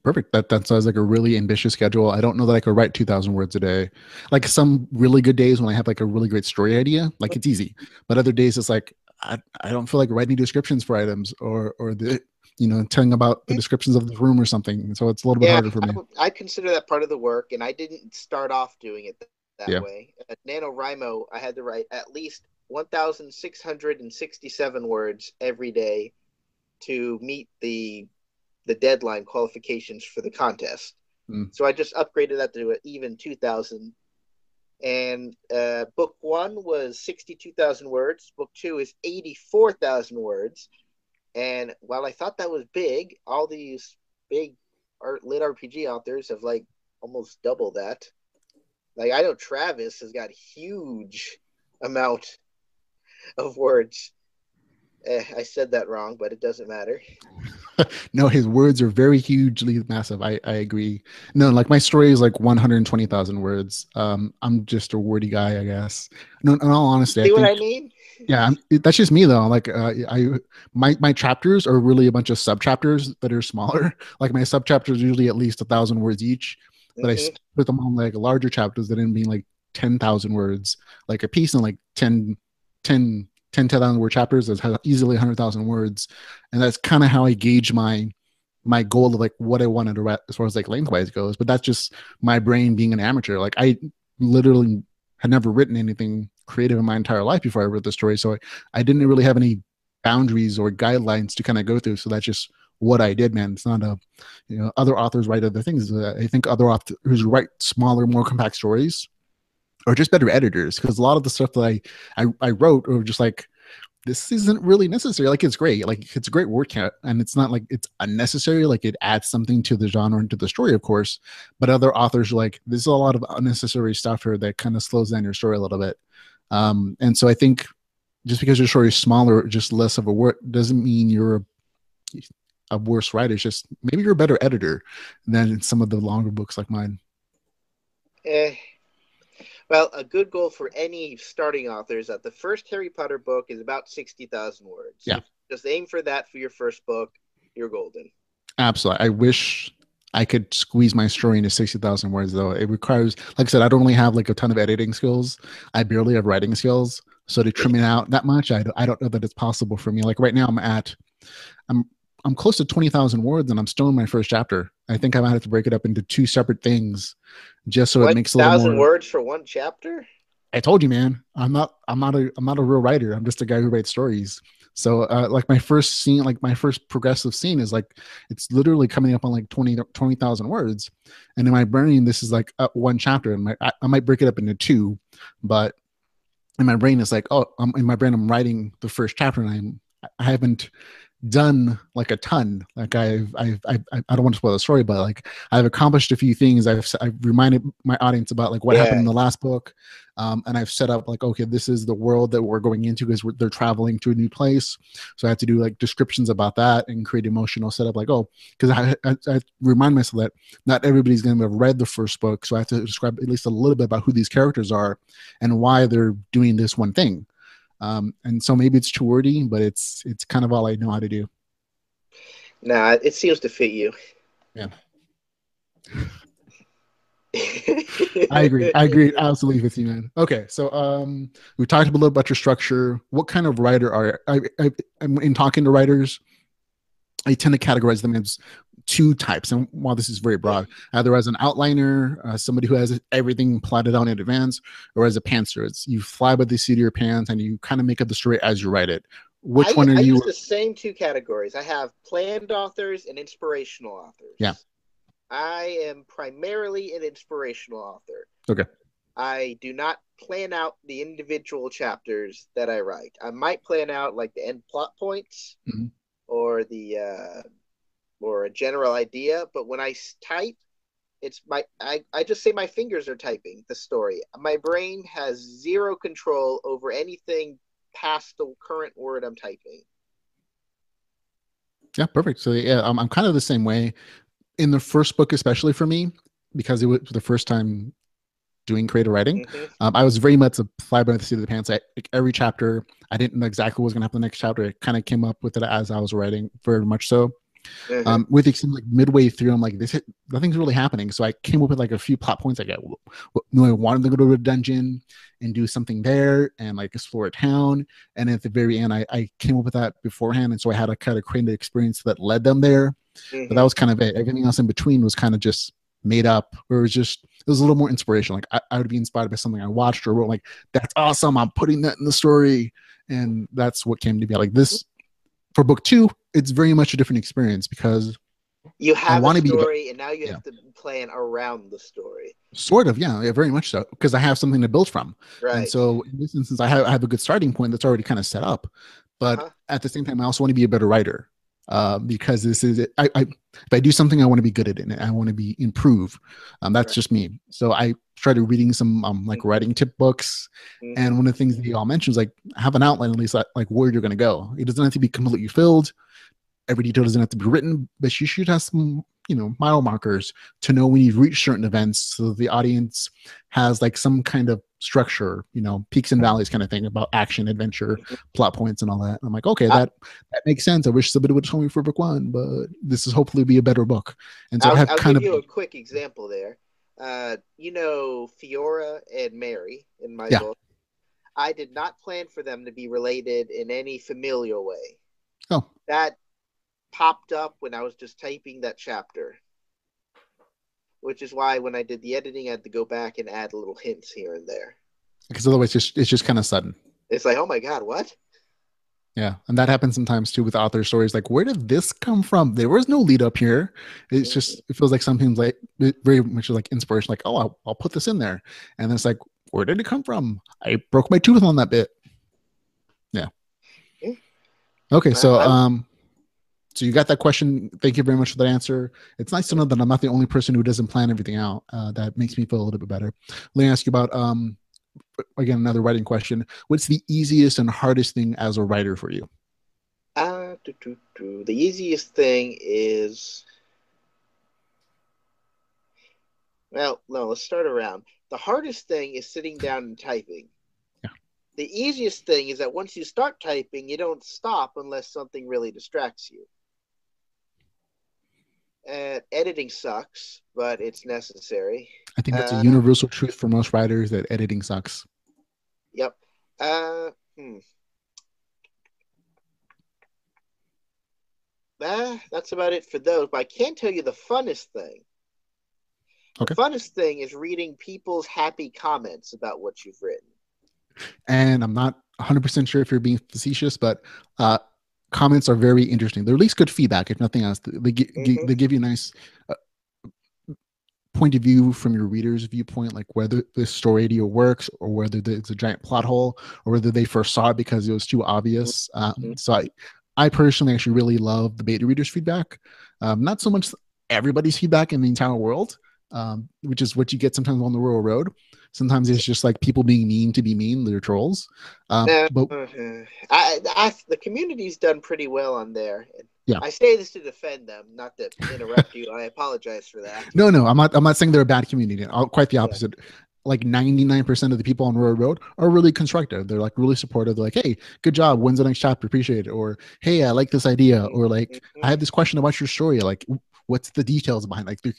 Perfect. That sounds like a really ambitious schedule. I don't know that I could write 2,000 words a day. Like some really good days when I have like a really great story idea, like it's easy. But other days it's like I don't feel like writing descriptions for items or the telling about the descriptions of the room or something. So it's a little bit Yeah, harder for me. I consider that part of the work, and I didn't start off doing it that Yeah. way. At NaNoWriMo, I had to write at least 1,667 words every day to meet the deadline qualifications for the contest. Mm. So I just upgraded that to an even 2,000 And book 1 was 62,000 words. Book 2 is 84,000 words. And while I thought that was big, all these big lit RPG authors have like almost double that. Like I know Travis has got huge amount of words. I said that wrong, but it doesn't matter. No, his words are very hugely massive. I agree. No, like my story is like 120,000 words. I'm just a wordy guy, I guess. No, in all honesty, I See what I think mean? yeah, that's just me though. Like my chapters are really a bunch of sub chapters that are smaller. Like my sub chapters are usually at least 1,000 words each, but I Mm-hmm. split them on like larger chapters that end being like 10,000 words, like a piece in like 10,000 word chapters that's easily 100,000 words, and that's kind of how I gauge my goal of like what I wanted to write as far as like lengthwise goes. But that's just my brain being an amateur. Like I literally had never written anything creative in my entire life before I wrote the story, so I didn't really have any boundaries or guidelines to kind of go through. So that's just what I did, man. It's not a, other authors write other things. I think other authors who write smaller, more compact stories are just better editors, because a lot of the stuff that I wrote or just like, this isn't really necessary. Like it's great, like it's a great word count, and it's not like it's unnecessary. Like it adds something to the genre and to the story, of course. But other authors are like, there's a lot of unnecessary stuff here that kind of slows down your story a little bit. And so I think just because your story is smaller, just less of a word, doesn't mean you're a worse writer. It's just maybe you're a better editor than some of the longer books like mine. Eh, well, a good goal for any starting author is that the first Harry Potter book is about 60,000 words. Yeah, If just aim for that for your first book, you're golden. absolutely. I wish I could squeeze my story into 60,000 words, though. It requires, like I said, I don't really have like a ton of editing skills. I barely have writing skills. So to trim it out that much, I don't know that it's possible for me. Like right now, I'm, I'm close to 20,000 words and I'm still in my first chapter. I think I might have to break it up into two separate things just so it makes a little 1,000 more. words for one chapter? I told you, man. I'm not a real writer. I'm just a guy who writes stories. So, like my first scene, like my first progressive scene is like, it's literally coming up on like 20,000 words. And in my brain, this is like one chapter, and I might break it up into two, but in my brain, it's like, oh, in my brain, I'm writing the first chapter, and I haven't done like a ton. Like I don't want to spoil the story, but like I've accomplished a few things. I've reminded my audience about like what happened Yeah. in the last book, and I've set up like, okay, this is the world that we're going into because they're traveling to a new place. So I have to do like descriptions about that and create emotional setup. Like, oh, because I remind myself that not everybody's going to have read the first book, so I have to describe at least a little bit about who these characters are and why they're doing this one thing. And so maybe it's too wordy, but it's kind of all I know how to do. Nah, it seems to fit you. Yeah, I agree. I agree absolutely with you, man. Okay, so we talked a little about your structure. What kind of writer are I'm in talking to writers? I tend to categorize them as two types, and while this is very broad, either as an outliner, somebody who has everything plotted out in advance, or as a pantser. It's you fly by the seat of your pants and you kind of make up the story as you write it. Which one are I you? use the same two categories. I have planned authors and inspirational Yeah. authors. I am primarily an inspirational author. Okay. I do not plan out the individual chapters that I write. I might plan out like the end plot points Mm-hmm. or the or a general idea, but when I type, it's I just say my fingers are typing the story. My brain has zero control over anything past the current word I'm typing. Yeah, perfect. So yeah, I'm kind of the same way in the first book, especially for me, because it was the first time doing creative writing. Mm-hmm. I was very much a fly by the seat of the pants. Like every chapter, I didn't know exactly what was going to happen the next chapter. I kind of came up with it as I was writing, very much so. Mm-hmm. With extent, like midway through, I'm like, nothing's really happening. So I came up with like a few plot points. I wanted to go to a dungeon and do something there and like explore a town. And at the very end, I came up with that beforehand. And so I had to kind of create an experience that led them there. But that Mm-hmm. was kind of it. Everything else in between was kind of just made up, or it was a little more inspirational. Like I would be inspired by something I watched or wrote, like, that's awesome, I'm putting that in the story. And that's what came to be like this. For book two, it's very much a different experience because You I have a want to be, story, and now you yeah, have to plan around the story. sort of, yeah, very much so, because I have something to build from. And Right. so in this instance, I have a good starting point that's already kind of set up. But Uh-huh. at the same time, I also want to be a better writer, because this is if I do something, I want to be good at it. And I want to be improve. That's Right. just me. So I started reading some like Mm-hmm. writing tip books. Mm-hmm. And one of the things they all mentions, like, have an outline, at least like where you're going to go. It doesn't have to be completely filled. Every detail doesn't have to be written, but you should have some, mile markers to know when you've reached certain events, so the audience has like some kind of structure, peaks and valleys kind of thing about action, adventure, Mm-hmm. plot points, and all that. I'm like, okay, I, that makes sense. I wish somebody would have told me for book one, but this is hopefully be a better book. And so I have I'll kind give of, you a quick example there. Fiora and Mary in my yeah. book. I did not plan for them to be related in any familial way. Oh, That popped up when I was just typing that chapter, which is why when I did the editing, I had to go back and add little hints here and there. because otherwise it's just kind of sudden. It's like, oh my God, what? Yeah, and that happens sometimes too with author stories. Like, where did this come from? There was no lead up here. It's Mm-hmm. just, it feels like something like very much like inspiration. Like, oh, I'll put this in there, and then it's like, where did it come from? I broke my tooth on that bit. Yeah. Yeah. Okay, so I, so you got that question. Thank you very much for that answer. It's nice to know that I'm not the only person who doesn't plan everything out. That makes me feel a little bit better. Let me ask you about again, another writing question. What's the easiest and hardest thing as a writer for you? the easiest thing is, well, no, let's start around. The hardest thing is sitting down and typing. Yeah. The easiest thing is that once you start typing, you don't stop unless something really distracts you. Editing sucks, but it's necessary. I think that's a Uh, universal truth for most writers that editing sucks. yep. Uh, hmm. That's about it for those. But I can tell you the funnest thing. The Okay. funnest thing is reading people's happy comments about what you've written. And I'm not 100% sure if you're being facetious, but uh, comments are very interesting. They're at least good feedback, if nothing else. Mm-hmm. They give you a nice uh, point of view from your reader's viewpoint, like whether this story idea works or whether it's a giant plot hole or whether they first saw it because it was too obvious. Mm-hmm. I personally actually really love the beta reader's feedback. Not so much everybody's feedback in the entire world, which is what you get sometimes on the rural road. Sometimes it's just like people being mean to be mean. They're trolls. Uh, But the community's done pretty well on there. yeah, I say this to defend them, not to interrupt you. I apologize for that. no, I'm not saying they're a bad community. Quite the Yeah. opposite. Like 99% of the people on Road Road are really constructive. They're like really supportive. They're like, hey, good job. When's the next chapter? Appreciate it. Or, hey, I like this idea. Or like, Mm-hmm. I have this question about your story. Like, what's the details behind? Like, they're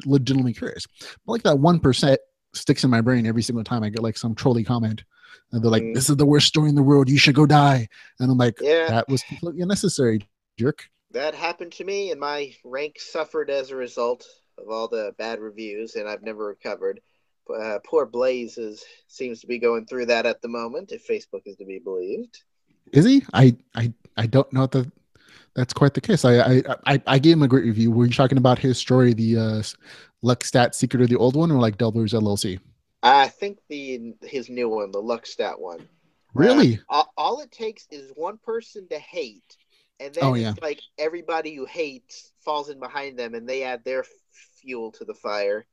legitimately curious. But like that 1% sticks in my brain every single time I get like some trolley comment. And they're like, this is the worst story in the world. You should go die. And I'm like, Yeah, that was completely unnecessary, jerk. that happened to me, and my rank suffered as a result of all the bad reviews, and I've never recovered. Poor Blaze seems to be going through that at the moment, if Facebook is to be believed. Is he? I don't know that that's quite the case. I gave him a great review. Were you talking about his story, the Luckstat Secret of the Old One, or like Delvers LLC? I think his new one, the Luckstat one. Really? All it takes is one person to hate, and Oh then yeah. it's like everybody who hates falls in behind them, and they add their fuel to the fire.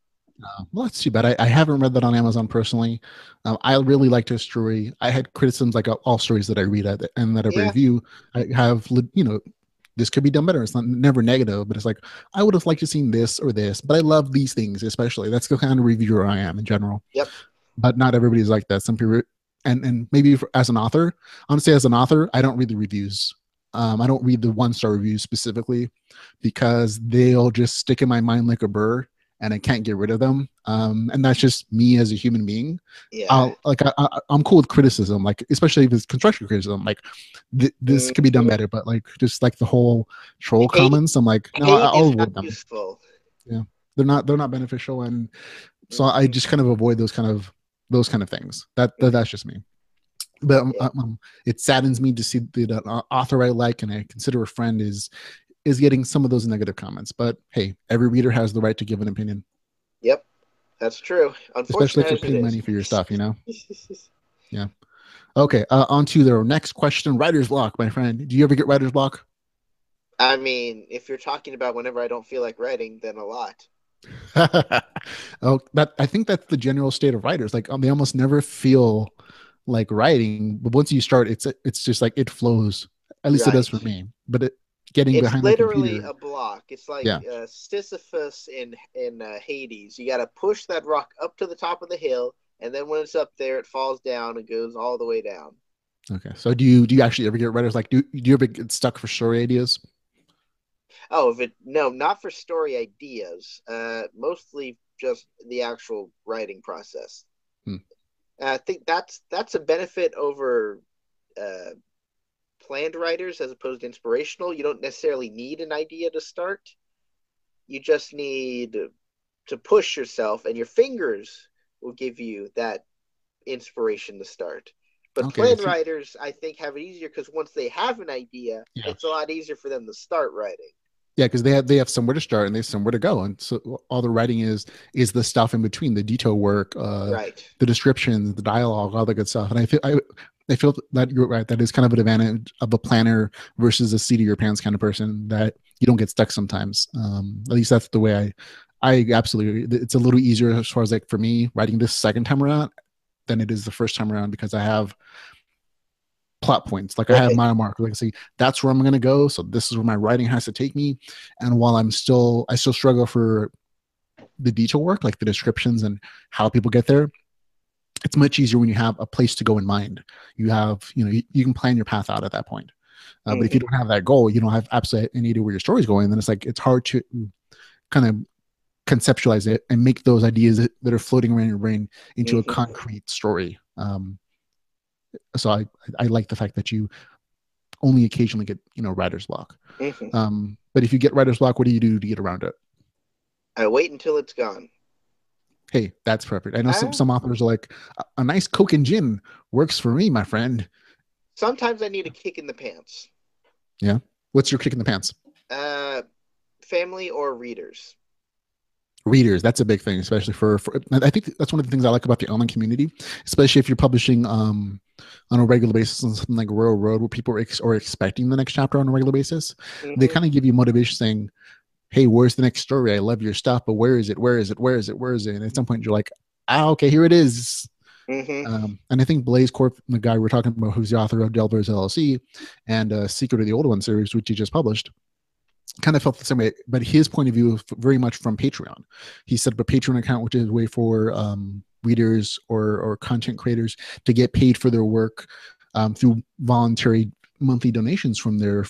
Well, that's too bad. I haven't read that on Amazon personally. I really liked his story. I had criticisms like all stories that I read and that I Yeah. review. I have, this could be done better. It's not never negative, but it's like I would have liked to seen this or this, but I love these things especially. That's the kind of reviewer I am in general. Yep. But not everybody's like that. Some people, and maybe as an author, honestly, as an author, I don't read the reviews. I don't read the 1-star reviews specifically because they'll just stick in my mind like a burr, and I can't get rid of them. And that's just me as a human being. Yeah. I'm cool with criticism, like especially if it's constructive criticism. Like this could be done better, but like just like the whole troll Hate, comments, I'm like, no, hate I'll is not avoid them. useful. Yeah, they're not beneficial, and so I Mm-hmm. just kind of avoid those kind of things. That's just me. But Yeah. it saddens me to see that an author I like and I consider a friend is is getting some of those negative comments. But hey, every reader has the right to give an opinion, Yep, that's true. especially if Unfortunate you're as it paying money for your is. stuff, Yeah. Okay. On to the next question. Writer's block, my friend. Do you ever get writer's block? I mean, if you're talking about whenever I don't feel like writing, then a lot. Oh, that I think that's the general state of writers. Like they almost never feel like writing, but once you start, it's just like it flows. At least it does Right. for me. But getting It's behind the literally computer, a block. It's like yeah. Sisyphus in Hades. You got to push that rock up to the top of the hill, and then when it's up there, it falls down and goes all the way down. Okay. So do you actually ever get writers like do you ever get stuck for story ideas? Oh, if it no, not for story ideas. Mostly just the actual writing process. Hmm. I think that's a benefit over uh, planned writers as opposed to inspirational. You don't necessarily need an idea to start. You just need to push yourself, and your fingers will give you that inspiration to start. But Okay. planned See, writers, I think, have it easier because once they have an idea, yeah. it's a lot easier for them to start writing. Yeah, because they have somewhere to start and they have somewhere to go, and so all the writing is the stuff in between, the detail work, Right. the descriptions, the dialogue, all the good stuff. And I feel that you're right. That is kind of an advantage of a planner versus a seat of your pants kind of person, that you don't get stuck sometimes. At least that's the way I absolutely. It's a little easier as far as like for me writing this second time around than it is the first time around because I have plot points. Like I have Right. my mark. Like I say, that's where I'm going to go. So this is where my writing has to take me. And while I still struggle for the detail work, like the descriptions and how people get there. It's much easier when you have a place to go in mind. You have, you can plan your path out at that point. But if you Mm-hmm. don't have that goal, you don't have absolutely any idea where your story's going. Then it's like it's hard to kind of conceptualize it and make those ideas that are floating around your brain into a Mm-hmm. concrete story. So I like the fact that you only occasionally get writer's block. Mm-hmm. But if you get writer's block, what do you do to get around it? I wait until it's gone. Hey, that's perfect. I know some Uh, some authors are like a nice Coke and gin works for me, my friend. Sometimes I need a kick in the pants. Yeah. What's your kick in the pants? Uh, Family or readers. Readers. That's a big thing, especially for I think that's one of the things I like about the online community, especially if you're publishing on a regular basis on something like Royal Road, where people are expecting the next chapter on a regular basis. They Mm-hmm. kind of give you motivation saying, hey, where's the next story? I love your stuff, but where is it? Where is it? Where is it? Where is it? And at some point you're like, okay, here it is. Mm-hmm. And I think Blaze Corp, the guy we're talking about, who's the author of Delvers LLC and Secret of the Old One series, which he just published, kind of felt the same way. But his point of view is very much from Patreon. He set up a Patreon account, which is a way for readers or content creators to get paid for their work through voluntary monthly donations from their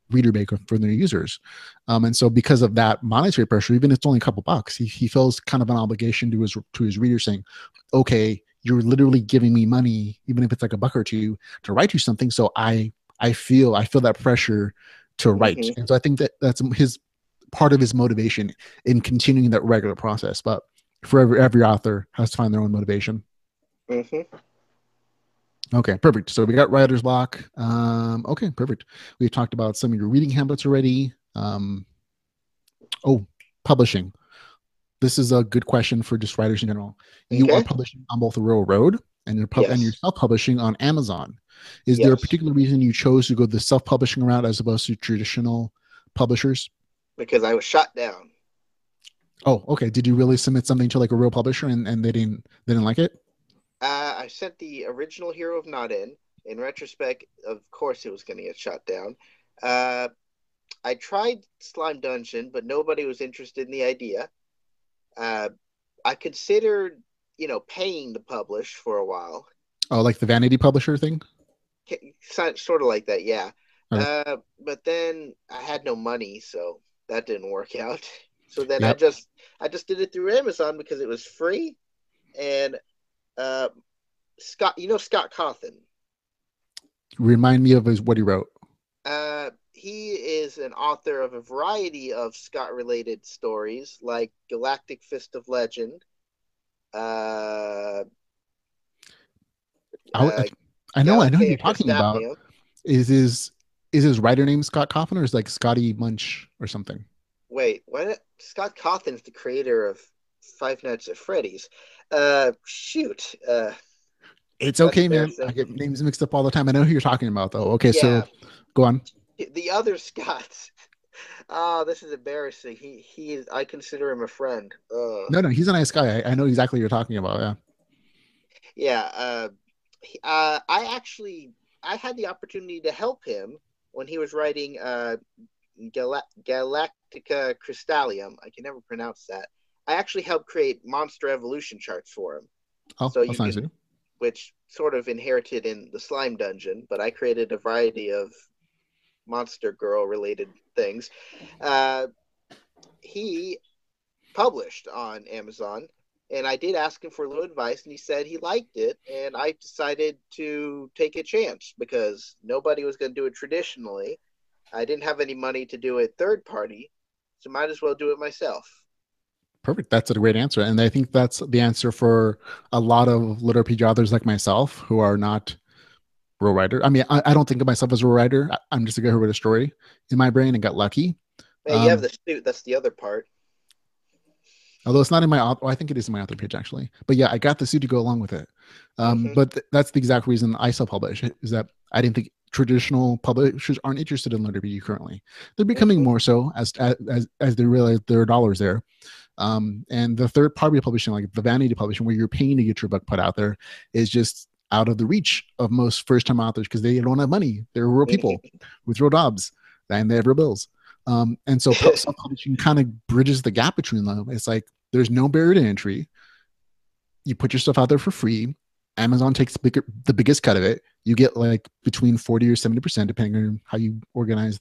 reader bank or from their users. And so because of that monetary pressure, even if it's only a couple bucks, he feels kind of an obligation to his readers saying, okay, you're literally giving me money, even if it's like a buck or two, to write you something. So I feel that pressure to write. Mm-hmm. And so I think that that's his part of his motivation in continuing that regular process. But for every author has to find their own motivation. Mm-hmm. Okay, perfect. So we got writer's block. Okay, perfect. We've talked about some of your reading habits already. Oh, publishing. This is a good question for just writers in general. You are Okay. publishing on both the Royal Road and you're Yes. self-publishing on Amazon. Is there a Yes. particular reason you chose to go the self-publishing route as opposed to traditional publishers? Because I was shot down. Oh, okay. Did you really submit something to like a real publisher and they didn't like it? I sent the original Hero of Not In. In retrospect, of course, it was going to get shot down. Uh, I tried Slime Dungeon, but nobody was interested in the idea. Uh, I considered, paying to publish for a while. Oh, like the vanity publisher thing? Sort of like that, yeah. Okay. But then I had no money, so that didn't work out. So then I Yep. just I just did it through Amazon because it was free. And uh, Scott Cawthon. Remind me of what he wrote. He is an author of a variety of Scott related stories like Galactic Fist of Legend, uh, I, uh, I know who Galatea you're talking about. Crystallium. Is is his writer name Scott Coffin or is like Scotty Munch or something? Wait, what? Scott Cawthon's the creator of Five Nights at Freddy's. Shoot. It's That's okay, man. I embarrassing. get names mixed up all the time. I know who you're talking about, though. Okay, so Yeah, go on. the other Scott. Oh, this is embarrassing. He is. I consider him a friend. No, no, he's a nice guy. I know exactly what you're talking about. Yeah. Yeah. I actually I had the opportunity to help him when he was writing Galactica Crystallium. I can never pronounce that. I actually helped create monster evolution charts for him. Oh, So that's you nice of can, you. which sort of inherited in the slime dungeon, but I created a variety of monster girl related things. Uh, he published on Amazon, and I did ask him for a little advice, and he said he liked it, and I decided to take a chance because nobody was going to do it traditionally. I didn't have any money to do it third party, so might as well do it myself. Perfect. That's a great answer. And I think that's the answer for a lot of LitRPG authors like myself who are not role writer. I mean, I don't think of myself as a role writer. I'm just a guy who wrote a story in my brain and got lucky. Hey, you have Um, the suit. That's the other part. Although it's not in my author, well, I think it is in my author page actually. But yeah, I got the suit to go along with it. Mm-hmm. That's the exact reason I self-publish is that I didn't think traditional publishers aren't interested in LitRPG currently. They're becoming Mm-hmm. more so as they realize there are dollars there. And the third party publishing, like the vanity publishing, where you're paying to get your book put out there, is just out of the reach of most first-time authors because they don't have money. They're real people with real jobs and they have real bills. And so self-publishing kind of bridges the gap between them. It's like there's no barrier to entry. You put your stuff out there for free. Amazon takes the biggest cut of it. You get like between 40 or 70%, depending on how you organize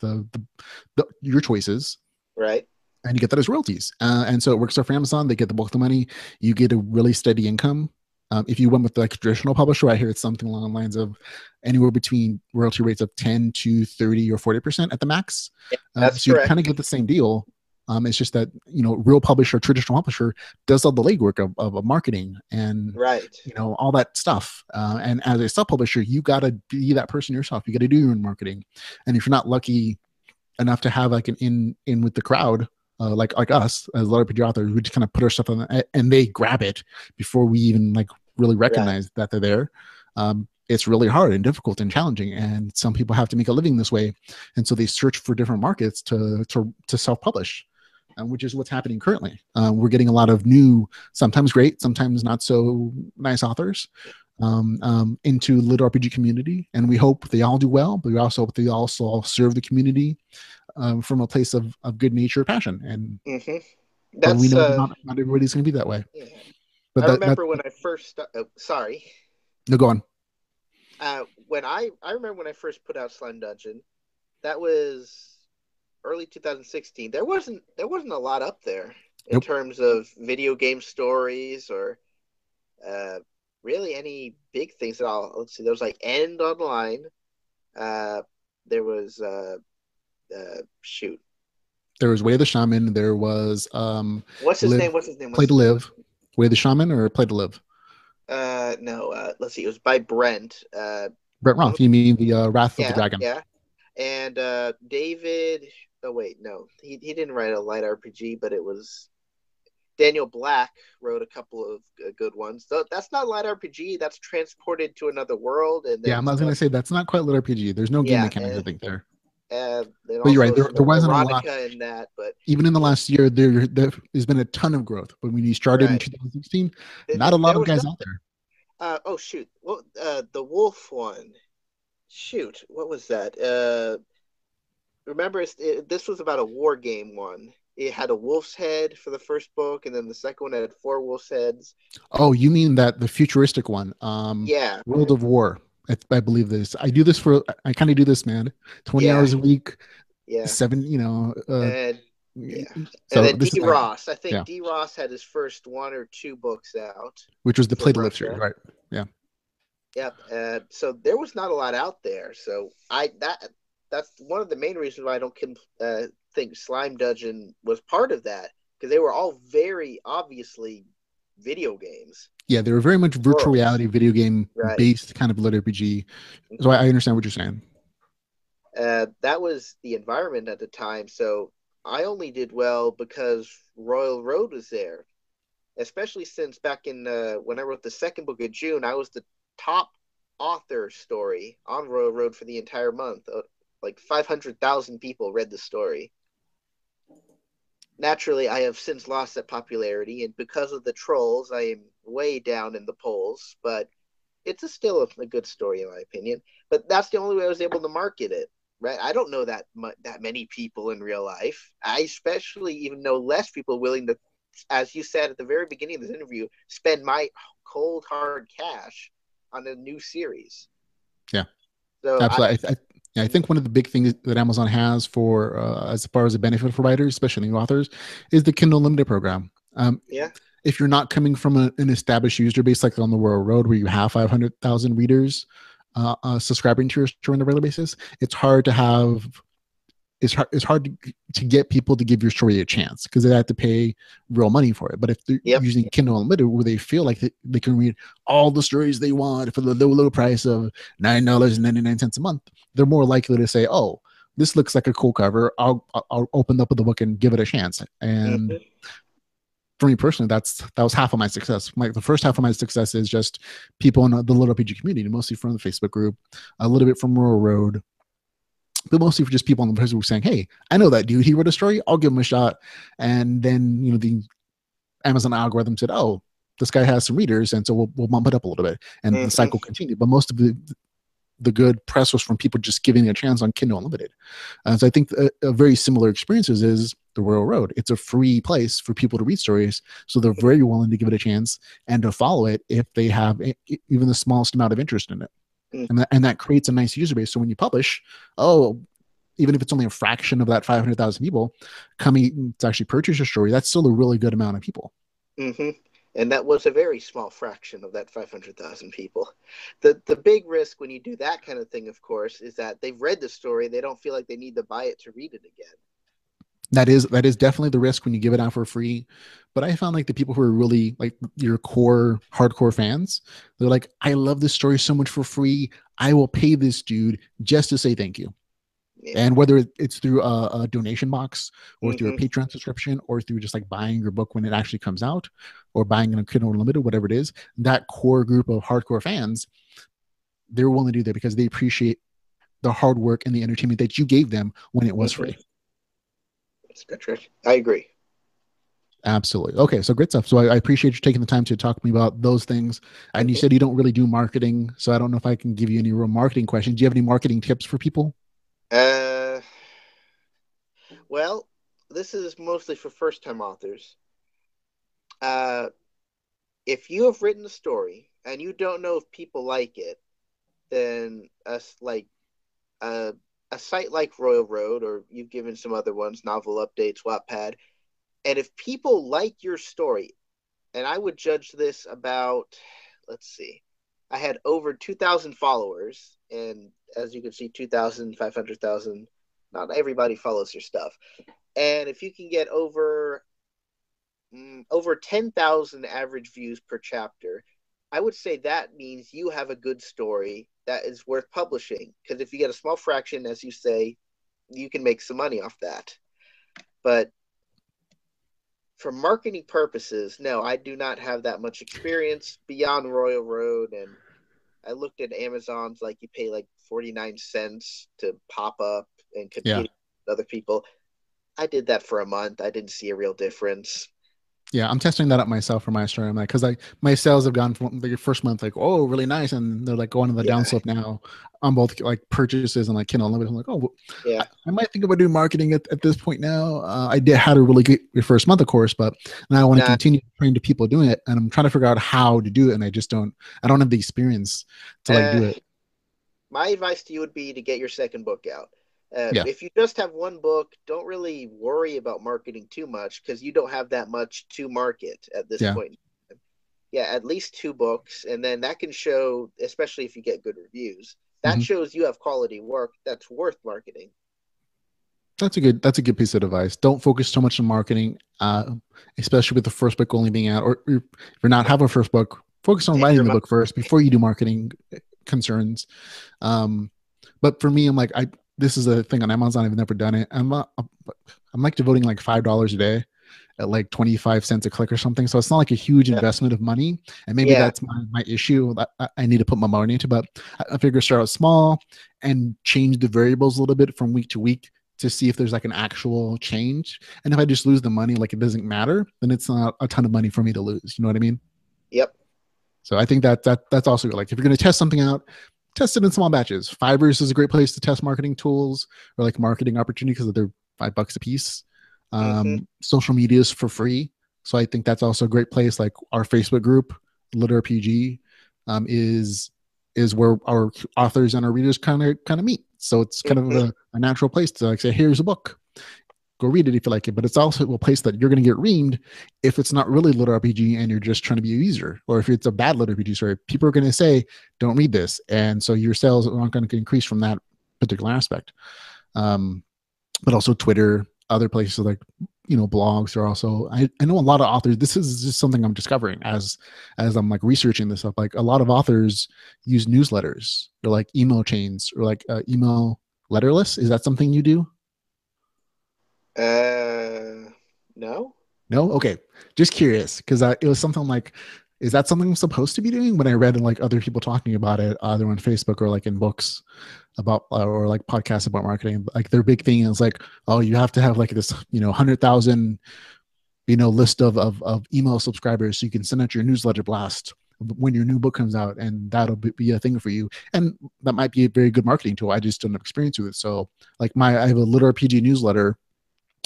your choices. Right. And you get that as royalties. And so it works out for Amazon. They get the bulk of the money. You get a really steady income. If you went with like a traditional publisher, I hear it's something along the lines of anywhere between royalty rates of 10 to 30 or 40% at the max. Yeah, that's So you kind of correct. get the same deal. It's just that, real publisher, traditional publisher does all the legwork of marketing and, Right. all that stuff. And as a sub publisher, you got to be that person yourself. You got to do your own marketing. And if you're not lucky enough to have like an in with the crowd, like us as LitRPG authors, we just kind of put our stuff on and they grab it before we even like really Right. recognize that they're there. It's really hard and difficult and challenging, and some people have to make a living this way, and so they search for different markets to self-publish, which is what's happening currently. We're getting a lot of new, sometimes great, sometimes not so nice authors into LitRPG community, and we hope they all do well, but we also hope they also serve the community from a place of good nature, passion, and Mm-hmm. but we That's know that not everybody's going to be that way. Yeah. But I that remember when I first sorry. no, go on. When I remember when I first put out Slime Dungeon, that was early 2016. There wasn't a lot up there in Nope. terms of video game stories or uh really any big things at all. Let's see, there was like End Online. Uh there was shoot. There was Way the Shaman. There was What's his name? Live, What's his name? Play What's to his name? Live, Way the Shaman, or Play to Live. No, let's see. It was by Brent. Brett Roth. You mean the Wrath of the Yeah, Dragon? yeah. And David. Oh wait, no, he didn't write a light RPG, but it was Daniel Black wrote a couple of good ones. Though that's not light RPG. That's transported to another world, and Yeah, then I was going to say that's not quite lit RPG. There's no game yeah, mechanics, I think there. then But you're also right. There wasn't a lot. erotica in that. But Even in the yeah, last year, there's been a ton of growth. But when you started in right. 2016, not a lot There of was guys no. out there. Oh shoot! Well, the wolf one. Shoot, what was that? Remember, this was about a war game one. It had a wolf's head for the first book, and then the second one had four wolf's heads. Oh, you mean that the futuristic one, Yeah, World of War. I believe this. I kind of do this, man. 20 yeah, hours a week, yeah, seven, and yeah, and so then this D. is like, Ross. I think yeah, D. Ross had his first one or two books out which was the Play from to Live series, Russia. right? Yeah. Yep. So there was not a lot out there. So that's one of the main reasons why I don't think Slime Dungeon was part of that because they were all very obviously video games Yeah, they were very much virtual worlds. reality video game Right. based kind of lit RPG. So I understand what you're saying. That was the environment at the time. So I only did well because Royal Road was there, especially since back in when I wrote the second book of June, I was the top author story on Royal Road for the entire month. Like 500,000 people read the story. Naturally, I have since lost that popularity, and because of the trolls, I am way down in the polls. But still a good story in my opinion. But that's the only way I was able to market it. Right? I don't know that many people in real life. I especially even know less people willing to, as you said at the very beginning of this interview, spend my cold hard cash on a new series. Yeah, So absolutely. I think one of the big things that Amazon has for as far as a benefit for writers, especially new authors, is the Kindle Unlimited program. Yeah. If you're not coming from an established user base like on the Royal Road, where you have 500,000 readers subscribing to your store on a regular basis, it's hard to have. It's hard to get people to give your story a chance because they have to pay real money for it. But if they're using Kindle Unlimited, where they feel like they can read all the stories they want for the low price of $9.99 a month, they're more likely to say, "Oh, this looks like a cool cover. I'll open up the book and give it a chance." And for me personally, that was half of my success. The first half of my success is just people in the LitRPG community, mostly from the Facebook group, a little bit from Royal Road, but mostly for just people on the Facebook saying, "Hey, I know that dude. He wrote a story. I'll give him a shot." And then the Amazon algorithm said, "Oh, this guy has some readers, and so we'll bump it up a little bit," and the cycle continued. But most of the good press was from people just giving it a chance on Kindle Unlimited. So I think a very similar experience is the Royal Road. It's a free place for people to read stories, so they're very willing to give it a chance and to follow it if they have even the smallest amount of interest in it. And that creates a nice user base. So when you publish, even if it's only a fraction of that 500,000 people coming to actually purchase your story, that's still a really good amount of people. And that was a very small fraction of that 500,000 people. The big risk when you do that kind of thing, of course, is that they've read the story. They don't feel like they need to buy it to read it again. That is definitely the risk when you give it out for free. But I found like the people who are really like your core hardcore fans, they're like, "I love this story so much for free. I will pay this dude just to say thank you." Yeah. And whether it's through a donation box or through a Patreon subscription or through just like buying your book when it actually comes out or buying in a Kindle Unlimited, whatever it is, that core group of hardcore fans, they're willing to do that because they appreciate the hard work and the entertainment that you gave them when it was free. That's good, Trish. I agree. Absolutely. Okay, so great stuff. So I appreciate you taking the time to talk to me about those things. And you said you don't really do marketing, so I don't know if I can give you any real marketing questions. Do you have any marketing tips for people? Well, this is mostly for first-time authors. If you have written a story and you don't know if people like it, then a site like Royal Road, or you've given some other ones, Novel Updates, Wattpad, and if people like your story, and I would judge this about, let's see, I had over 2,000 followers, and as you can see, 2,000, 500,000, not everybody follows your stuff. And if you can get over 10,000 average views per chapter, I would say that means you have a good story that is worth publishing. Because if you get a small fraction, as you say, you can make some money off that. But for marketing purposes, no, I do not have that much experience beyond Royal Road. And I looked at Amazon's, like you pay like 49 cents to pop up and compete with other people. I did that for a month. I didn't see a real difference. Yeah, I'm testing that up myself for my story. I'm like, because my sales have gone from the first month like, oh, really nice, and they're like going on the downslope now on both like purchases and like Kindle Unlimited. I'm like, oh, yeah, I might think about doing marketing at this point now. I had a really good first month, of course, but now I want to continue training to people doing it, and I'm trying to figure out how to do it, and I don't have the experience to like do it. My advice to you would be to get your second book out. If you just have one book, don't really worry about marketing too much because you don't have that much to market at this point. Yeah, at least 2 books, and then that can show, especially if you get good reviews, that shows you have quality work that's worth marketing. That's a good piece of advice. Don't focus so much on marketing, especially with the first book only being out, or if you're not having a first book, focus on writing the book first before you do marketing concerns. But for me, I'm like, this is a thing on Amazon. I've never done it. I'm like devoting like $5 a day at like 25 cents a click or something. So it's not like a huge Yeah. investment of money. And maybe Yeah. that's my issue that I need to put my money into. But I figure start out small and change the variables a little bit from week to week to see if there's like an actual change. And if I just lose the money, like it doesn't matter, then it's not a ton of money for me to lose. You know what I mean? Yep. So I think that's also like if you're going to test something out, test it in small batches. Fiverr is a great place to test marketing tools or like marketing opportunities because they're $5 a piece. Mm-hmm. Social media is for free, so I think that's also a great place. Like our Facebook group, LitRPG, is where our authors and our readers kind of meet. So it's kind of Mm-hmm. a natural place to like say, here's a book, go read it if you like it. But it's also a place that you're going to get reamed if it's not really LitRPG and you're just trying to be a user, or if it's a bad LitRPG story. People are going to say, don't read this, and so your sales aren't going to increase from that particular aspect. Um, but also Twitter, other places like blogs are also. I know a lot of authors. This is just something I'm discovering as I'm like researching this stuff. Like a lot of authors use newsletters or like email chains or like email letter lists. Is that something you do? No. No? Okay. Just curious because it was something like, is that something I'm supposed to be doing? When I read like other people talking about it, either on Facebook or like in books about or like podcasts about marketing, like their big thing is like, oh, you have to have like this 100,000 list of email subscribers so you can send out your newsletter blast when your new book comes out, and that'll be a thing for you. And that might be a very good marketing tool. I just don't have experience with it. So like I have a LitRPG newsletter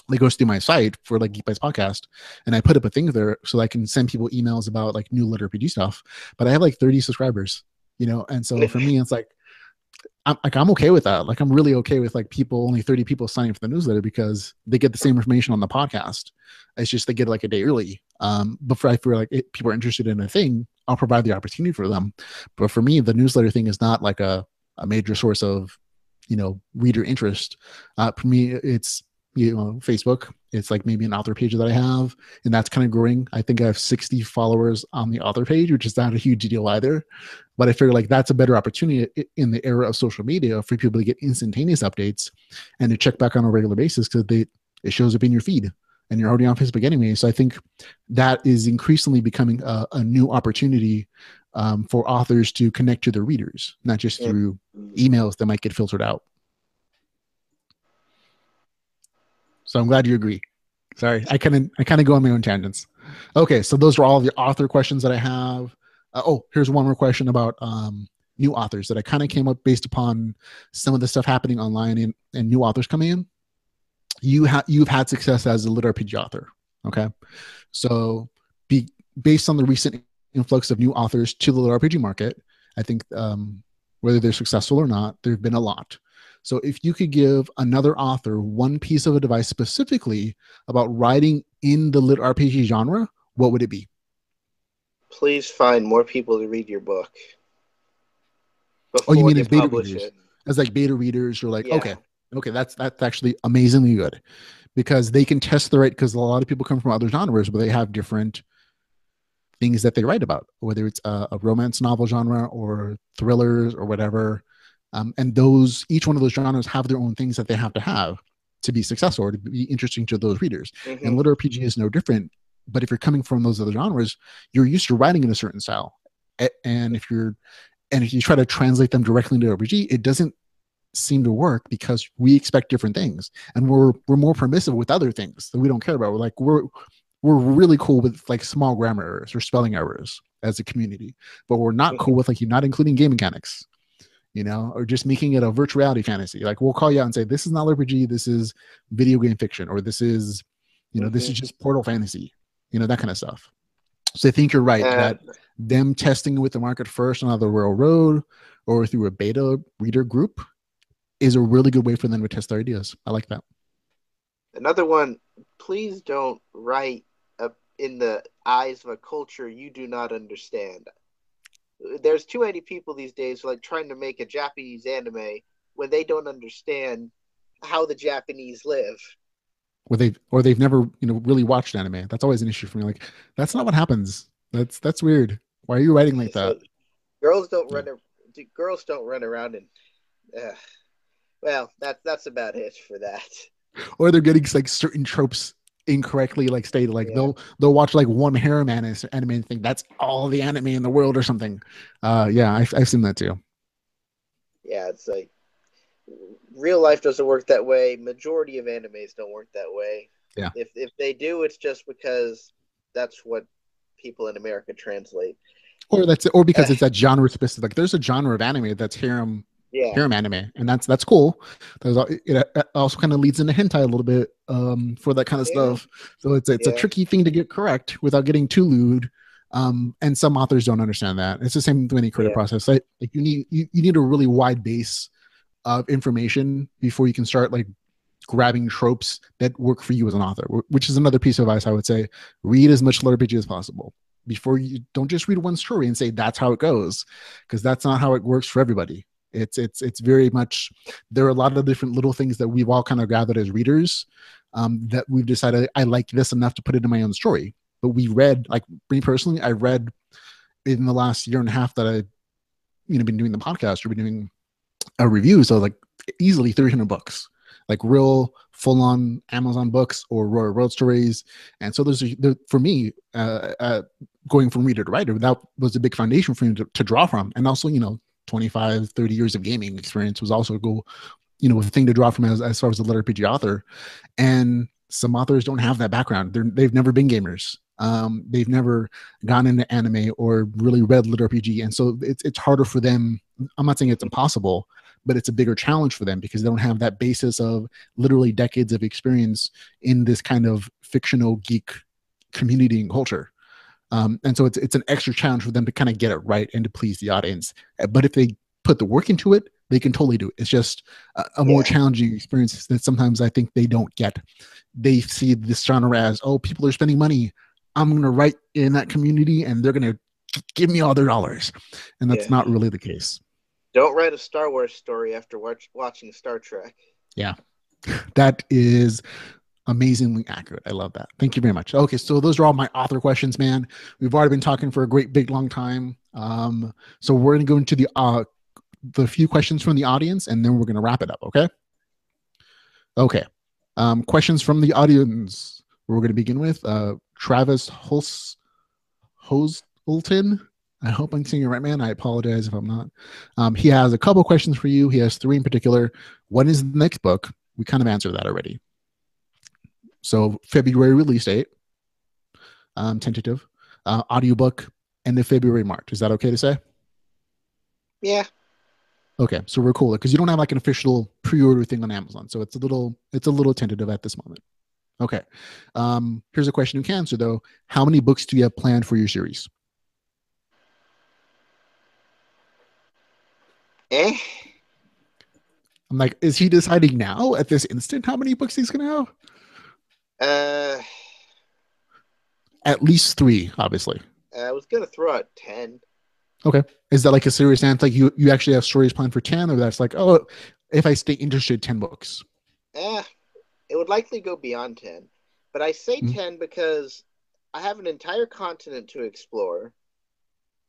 that goes through my site for like Geek Bites podcast, and I put up a thing there so I can send people emails about like new LitRPG stuff. But I have like 30 subscribers, and so for me, it's like I'm okay with that. Like I'm really okay with like only 30 people signing for the newsletter because they get the same information on the podcast. It's just they get like a day early. But for I feel like people are interested in a thing, I'll provide the opportunity for them. But for me, the newsletter thing is not like a major source of reader interest. For me, it's Facebook. It's like maybe an author page that I have, and that's kind of growing. I think I have 60 followers on the author page, which is not a huge deal either. But I figure like that's a better opportunity in the era of social media for people to get instantaneous updates and to check back on a regular basis because it shows up in your feed and you're already on Facebook anyway. So I think that is increasingly becoming a new opportunity for authors to connect to their readers, not just through emails that might get filtered out. So I'm glad you agree. Sorry, I kind of go on my own tangents. Okay, so those are all the author questions that I have. Here's one more question about new authors that I kind of came up based upon some of the stuff happening online and new authors coming in. You've had success as a LitRPG author. Okay, so be based on the recent influx of new authors to the LitRPG market, I think whether they're successful or not, there have been a lot. So if you could give another author one piece of advice specifically about writing in the LitRPG genre, what would it be? Please find more people to read your book Oh, you before mean you as beta publish readers? it. As like beta readers, or like, Yeah. okay, that's actually amazingly good because they can test the right, because a lot of people come from other genres, but they have different things that they write about, whether it's a romance novel genre or thrillers or whatever. And each one of those genres have their own things that they have to be successful or to be interesting to those readers. Mm-hmm. And LitRPG is no different. But if you're coming from those other genres, you're used to writing in a certain style. And if you try to translate them directly into RPG, it doesn't seem to work because we expect different things, and we're more permissive with other things that we don't care about. We're really cool with like small grammar errors or spelling errors as a community, but we're not Mm-hmm. cool with like you not including game mechanics, or just making it a virtual reality fantasy. Like we'll call you out and say, this is not RPG, this is video game fiction, or this is, this Mm-hmm. is just portal fantasy, that kind of stuff. So I think you're right Uh, that them testing with the market first on either Royal Road or through a beta reader group is a really good way for them to test their ideas. I like that. Another one. Please don't write in the eyes of a culture you do not understand. There's too many people these days like trying to make a Japanese anime when they don't understand how the Japanese live. They've never really watched anime. That's always an issue for me. Like that's not what happens. That's weird. Why are you writing like So that? girls don't Yeah. run. Girls don't run around and. Uh, Well, that's about it for that. Or they're getting like certain tropes incorrectly like stated. Like Yeah, they'll watch like one harem anime and think that's all the anime in the world or something. Yeah, I've seen that too. yeah. It's like real life doesn't work that way. Majority of animes don't work that way. Yeah. If they do, it's just because that's what people in America translate. Or or Uh, because it's that genre specific. Like there's a genre of anime that's yeah, harem anime, and that's cool. It also kind of leads into hentai a little bit for that kind of yeah, stuff. So it's a yeah, tricky thing to get correct without getting too lewd. And some authors don't understand that. It's the same with any creative yeah, process. Like you need a really wide base of information before you can start like grabbing tropes that work for you as an author, which is another piece of advice I would say. Read as much LitRPG as possible before you don't just read one story and say that's how it goes, because that's not how it works for everybody. It's very much, there are a lot of different little things that we've all kind of gathered as readers, that we've decided I like this enough to put it in my own story. But we read, like me personally, I read in the last year and a half that I been doing the podcast or been doing a review, so like easily 300 books, like real full-on Amazon books or Royal Road stories. And so for me, going from reader to writer, that was a big foundation for me to draw from. And also 25-30 years of gaming experience was also a goal, a thing to draw from as far as a LitRPG author. And some authors don't have that background. They've never been gamers. They've never gone into anime or really read LitRPG, and so it's harder for them. I'm not saying it's impossible, but it's a bigger challenge for them because they don't have that basis of literally decades of experience in this kind of fictional geek community and culture. And so it's an extra challenge for them to kind of get it right and to please the audience. But if they put the work into it, they can totally do it. It's just a more yeah, challenging experience that sometimes I think they don't get. They see this genre as, oh, people are spending money, I'm going to write in that community and they're going to give me all their dollars. And that's yeah. not really the case. Don't write a Star Wars story after watching Star Trek. Yeah, that is amazingly accurate. I love that. Thank you very much. Okay, so those are all my author questions, man. We've already been talking for a great big long time. So we're going to go into the few questions from the audience, and then we're going to wrap it up. Okay. Okay. Questions from the audience. We're going to begin with Travis Hoselton. I hope I'm saying it right, man. I apologize if I'm not. He has a couple questions for you. He has three in particular. When is the next book? We kind of answered that already. So February release date, tentative, audiobook, end of February, March. Is that okay to say? Yeah. Okay, so we're cool because you don't have like an official pre-order thing on Amazon, so it's a little tentative at this moment. Okay, here's a question you can answer though. How many books do you have planned for your series? Eh. I'm like, is he deciding now at this instant how many books he's gonna have? Uh, At least three, obviously. I was gonna throw out 10. Okay, is that like a serious answer? Like you actually have stories planned for 10, or that's like, oh, if I stay interested, 10 books. Eh, it would likely go beyond 10. But I say Mm-hmm. 10 because I have an entire continent to explore,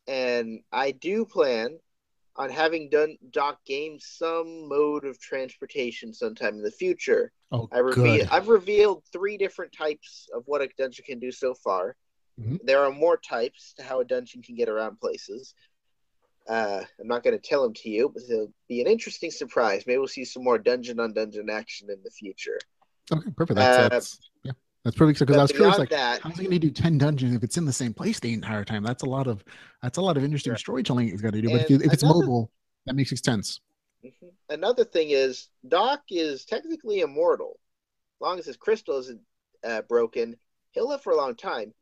and I do plan on having done Doc gain some mode of transportation sometime in the future. Oh, good. I've revealed three different types of what a dungeon can do so far. Mm-hmm. There are more types to how a dungeon can get around places. I'm not going to tell them to you, but it'll be an interesting surprise. Maybe we'll see some more dungeon on dungeon action in the future. Okay, perfect. Uh, Yeah, that's perfect. Because I but was curious, beyond like, that, how's he going to do 10 dungeons if it's in the same place the entire time? That's a lot of interesting right. storytelling he's got to do. But And if it's mobile, that makes sense. another thing is Doc is technically immortal. As long as his crystal isn't broken, he'll live for a long time.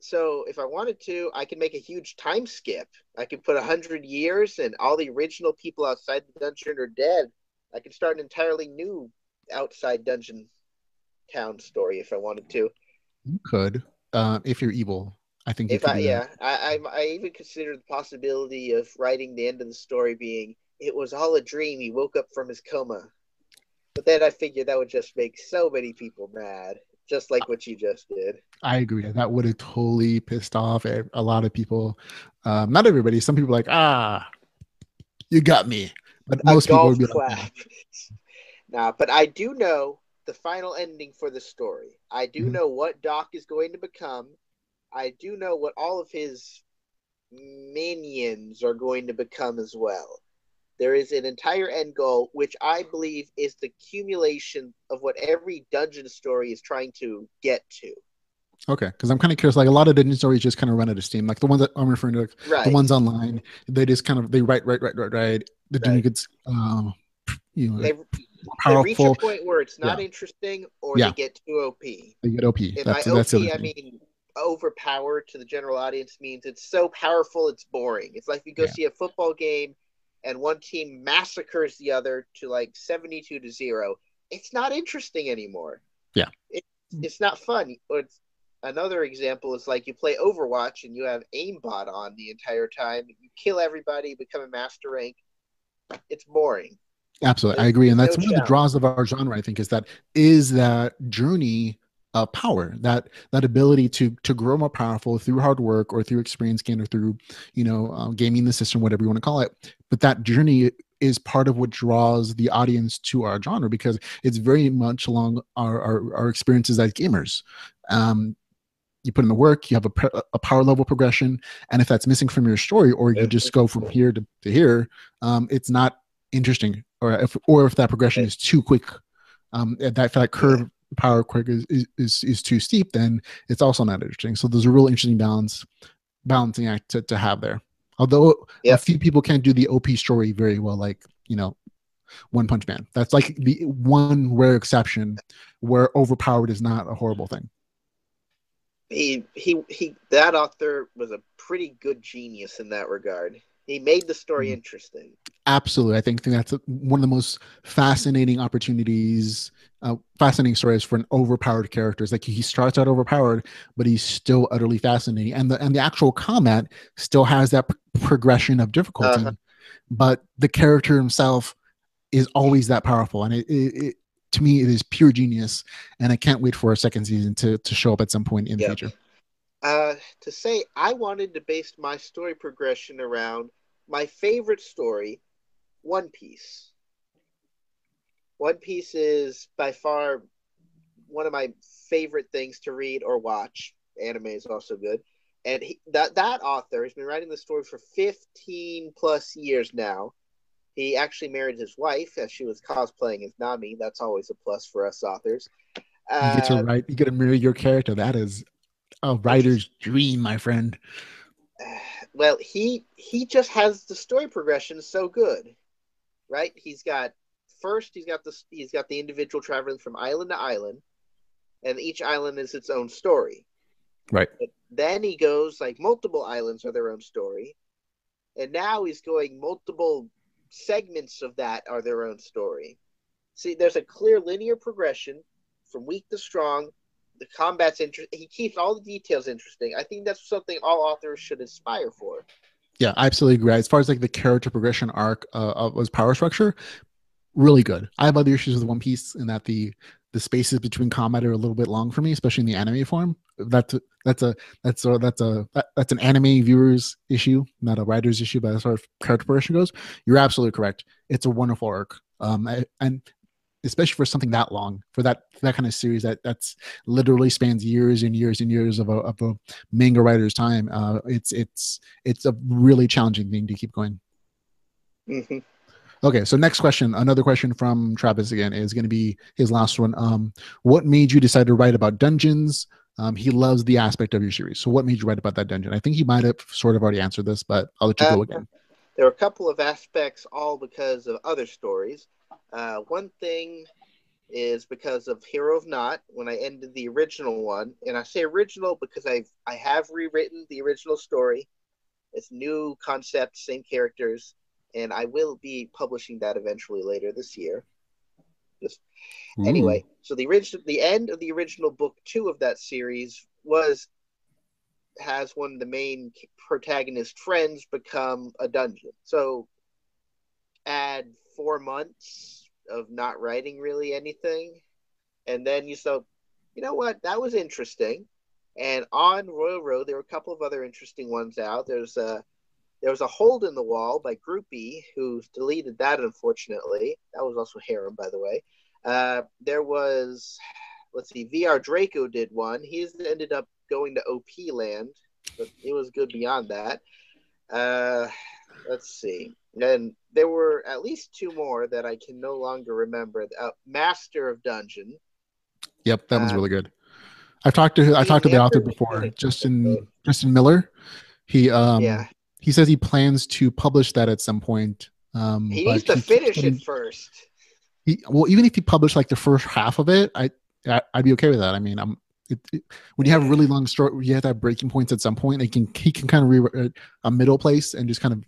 So if I wanted to, I could make a huge time skip. I could put 100 years, and all the original people outside the dungeon are dead. I could start an entirely new outside dungeon town story if I wanted to. You could, if you're evil. I think you If could I, do that. yeah, I even considered the possibility of writing the end of the story being it was all a dream. He woke up from his coma. But then I figured that would just make so many people mad, just like what you just did. I agree. That would have totally pissed off a lot of people. Not everybody. Some people are like, you got me. but A most people golf would be like, clap. Nah, but I do know the final ending for the story. I do mhm. know what Doc is going to become. I do know what all of his minions are going to become as well. There is an entire end goal, which I believe is the accumulation of what every dungeon story is trying to get to. Okay, because I'm kind of curious. Like a lot of dungeon stories just kind of run out of steam. Like the ones that I'm referring to, like the Right, ones online, they just kind of they write. The dungeon right. gets They like more they reach a powerful. point where it's Yeah, not interesting, or they yeah, get too OP. they get OP. And by That's the other OP, I thing. mean overpowered to the general audience means it's so powerful it's boring. It's like you go Yeah, see a football game and one team massacres the other to like 72-0. It's not interesting anymore. yeah, It's not fun. Or it's, another example is like you play Overwatch and you have aimbot on the entire time. You kill everybody, become a master rank. It's boring. absolutely. I agree, There's and no that's one of the challenge. draws of our genre. I think is that journey of power, that ability to grow more powerful through hard work or through experience gain or through gaming the system, whatever you want to call it. But that journey is part of what draws the audience to our genre because it's very much along our experiences as gamers. Um, you put in the work, you have a power level progression, and if that's missing from your story, or you just go from here to here, it's not interesting. Or if that progression is too quick, that Yeah. curve power quick is too steep, then it's also not interesting. So there's a real interesting balancing act to have there. Although a Yep. few people can't do the OP story very well, like One Punch Man. That's like the one rare exception where overpowered is not a horrible thing. He that author was a pretty good genius in that regard. He made the story Mm. interesting. Absolutely. I think that's one of the most fascinating opportunities, fascinating stories for an overpowered character. It's like he starts out overpowered, but he's still utterly fascinating. And the actual combat still has that progression of Uh-huh. difficulty, but the character himself is always that powerful. And it to me, it is pure genius. And I can't wait for a second season to show up at some point in the Yep. future. To say I wanted to base my story progression around my favorite story, One Piece. One Piece is by far one of my favorite things to read or watch. Anime is also good. And that author has been writing the story for 15 plus years now. He actually married his wife as she was cosplaying as Nami. That's always a plus for us authors. You get to Uh, write, you get to mirror your character. That is a writer's dream, my friend. well, he just has the story progression so good, right? He's got the individual traveling from island to island, and each island is its own story. Right. But then he goes like multiple islands are their own story, and now he's going multiple segments of that are their own story. See, there's a clear linear progression from weak to strong. The combat's interesting. He keeps all the details interesting. I think that's something all authors should aspire for. Yeah, I absolutely agree. As far as like the character progression arc of his power structure, really good. I have other issues with One Piece in that the spaces between combat are a little bit long for me, especially in the anime form. That's a that's an anime viewers issue, not a writer's issue. But as far as character progression goes, you're absolutely correct. It's a wonderful arc, and especially for something that long, for that kind of series that's literally spans years and years and years of a manga writer's time. It's a really challenging thing to keep going. Mm-hmm. Okay, so next question, another question from Travis again is going to be his last one. What made you decide to write about dungeons? He loves the aspect of your series. So, what made you write about that dungeon? I think he might have sort of already answered this, but I'll let you Uh, go again. there are a couple of aspects, all because of other stories. One thing is because of Hero of Not when I ended the original one, and I say original because I have rewritten the original story. It's new concepts, same characters, and I will be publishing that eventually later this year. Just Ooh, anyway, so the end of the original book two of that series was has one of the main protagonist friends become a dungeon. So add 4 months of not writing really anything, and then you know what, that was interesting. And on Royal Road, there were a couple of other interesting ones out. There was a Hold in the Wall by Groupie, who deleted that, unfortunately. That was also Harem, by the way. There was, let's see, VR Draco did one. He ended up going to OP land, but it was good beyond that. Let's see. And there were at least two more that I can no longer remember. Master of Dungeon. Yep, that one's really good. I talked to the author before, Justin Miller. He yeah. He says he plans to publish that at some point. He but needs to finish it first. Well, even if he published like the first half of it, I'd be okay with that. I mean, when you have a really long story, you have to have breaking points at some point. He can kind of rewrite a middle place and just kind of,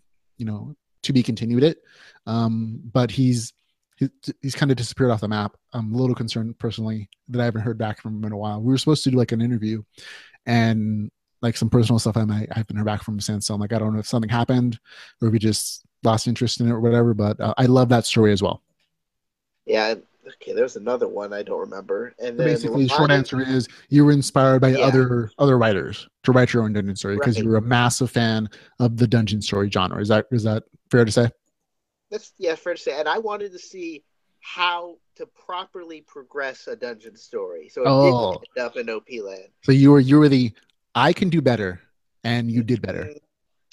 to be continued it. But he's kind of disappeared off the map. I'm a little concerned personally that I haven't heard back from him in a while. We were supposed to do like an interview, and like some personal stuff I haven't heard back from him since. So I'm like, I don't know if something happened or if he just lost interest in it or whatever. But I love that story as well. Yeah. Okay, there's another one I don't remember. And then basically, the short answer is you were inspired by other writers to write your own dungeon story because you were a massive fan of the dungeon story genre. Is that fair to say? That's fair to say. And I wanted to see how to properly progress a dungeon story, so it didn't end up in OP land. So you were the I can do better, and you did better.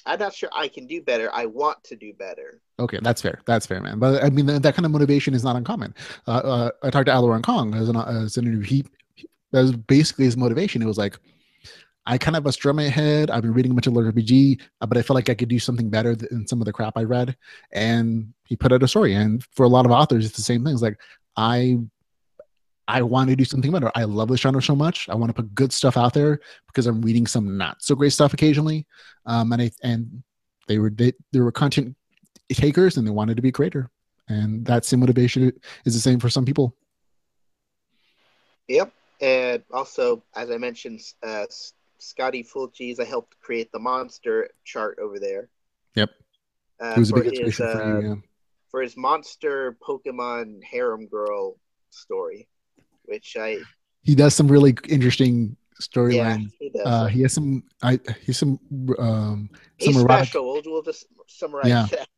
I'm not sure I can do better. I want to do better. Okay, that's fair. That's fair, man. But I mean, that kind of motivation is not uncommon. I talked to Aloran Kong as an interview. That was basically his motivation. It was like, I kind of have a strum in my head. I've been reading a bunch of LitRPG, but I felt like I could do something better than some of the crap I read. And he put out a story. And for a lot of authors, it's the same thing. It's like, I want to do something better. I love this genre so much. I want to put good stuff out there because I'm reading some not so great stuff occasionally. And they were content takers and they wanted to be a creator. And that same motivation is the same for some people. Yep. And also, as I mentioned, Scotty Fulci's, I helped create the monster chart over there. Yep. It was a big inspiration for you, yeah. For his monster Pokemon harem girl story, which he does some really interesting storylines. Yeah, he has some he's erotic, special. We'll just summarize that.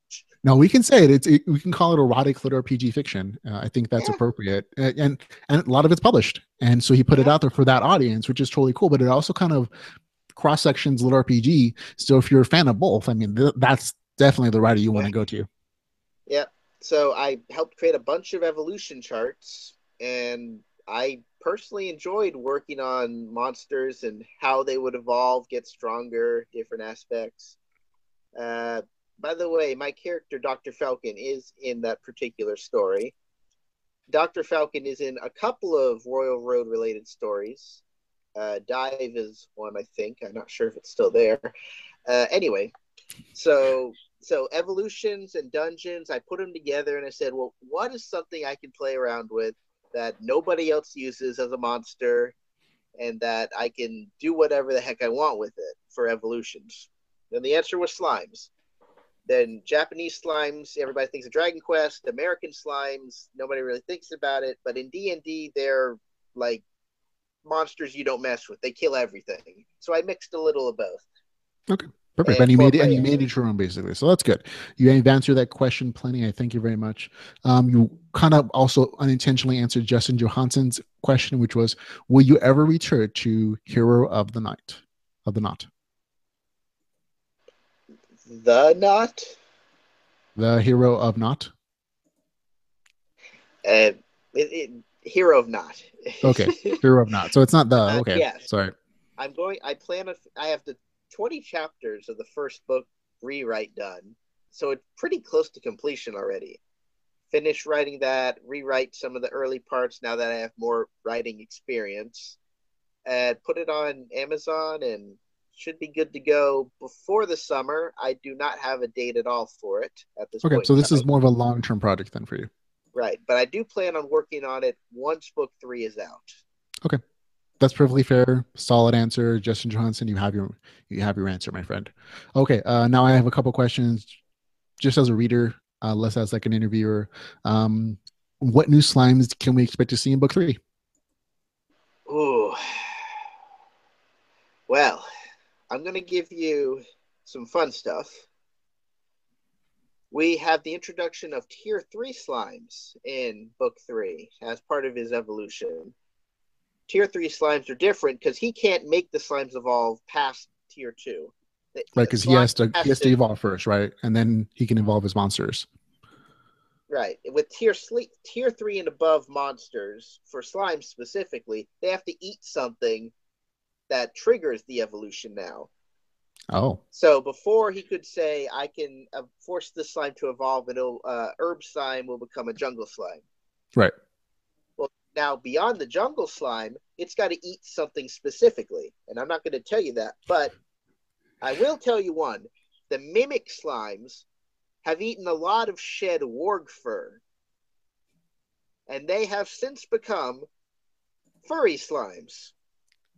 No, we can say it. We can call it erotic LitRPG fiction. I think that's appropriate, and a lot of it's published, and so he put it out there for that audience, which is totally cool. But it also kind of cross sections LitRPG. So if you're a fan of both, I mean, that's definitely the writer you want to go to. Yeah. So I helped create a bunch of evolution charts, and I personally enjoyed working on monsters and how they would evolve, get stronger, different aspects. By the way, my character, Dr. Falcon, is in that particular story. Dr. Falcon is in a couple of Royal Road related stories. Dive is one, I think. I'm not sure if it's still there. Anyway, so evolutions and dungeons, I put them together and I said, well, what is something I can play around with that nobody else uses as a monster and that I can do whatever the heck I want with it for evolutions? And the answer was slimes. Then Japanese slimes, everybody thinks of Dragon Quest. American slimes, nobody really thinks about it. But in D&D, they're like monsters you don't mess with. They kill everything. So I mixed a little of both. Okay, perfect. And you made it your own, basically. So that's good. You answered that question plenty. I thank you very much. You kind of also unintentionally answered Justin Johansson's question, which was, will you ever return to Hero of the Night? Of the Knot? The Knot? The Hero of Knot? Hero of Knot. Okay, Hero of Knot. So it's not the, okay, yes. Sorry. I have the 20 chapters of the first book rewrite done. So it's pretty close to completion already. Finish writing that, rewrite some of the early parts now that I have more writing experience. And put it on Amazon and should be good to go before the summer. I do not have a date at all for it at this point. Okay, so this is more of a long-term project then for you. Right, but I do plan on working on it once book 3 is out. Okay, that's perfectly fair. Solid answer, Justin Johansson. You have your answer, my friend. Okay, now I have a couple questions, just as a reader, less as like an interviewer. What new slimes can we expect to see in book 3? Ooh, well, I'm going to give you some fun stuff. we have the introduction of Tier 3 slimes in Book 3 as part of his evolution. Tier 3 slimes are different because he can't make the slimes evolve past Tier 2. Right, because he has to evolve first, right? And then he can evolve his monsters. Right. With Tier 3 and above monsters, for slimes specifically, they have to eat something that triggers the evolution now. Oh. So before he could say, I can force this slime to evolve and herb slime will become a jungle slime. Right. Well, now beyond the jungle slime, it's got to eat something specifically. And I'm not going to tell you that, but I will tell you one. The mimic slimes have eaten a lot of shed warg fur. And they have since become furry slimes.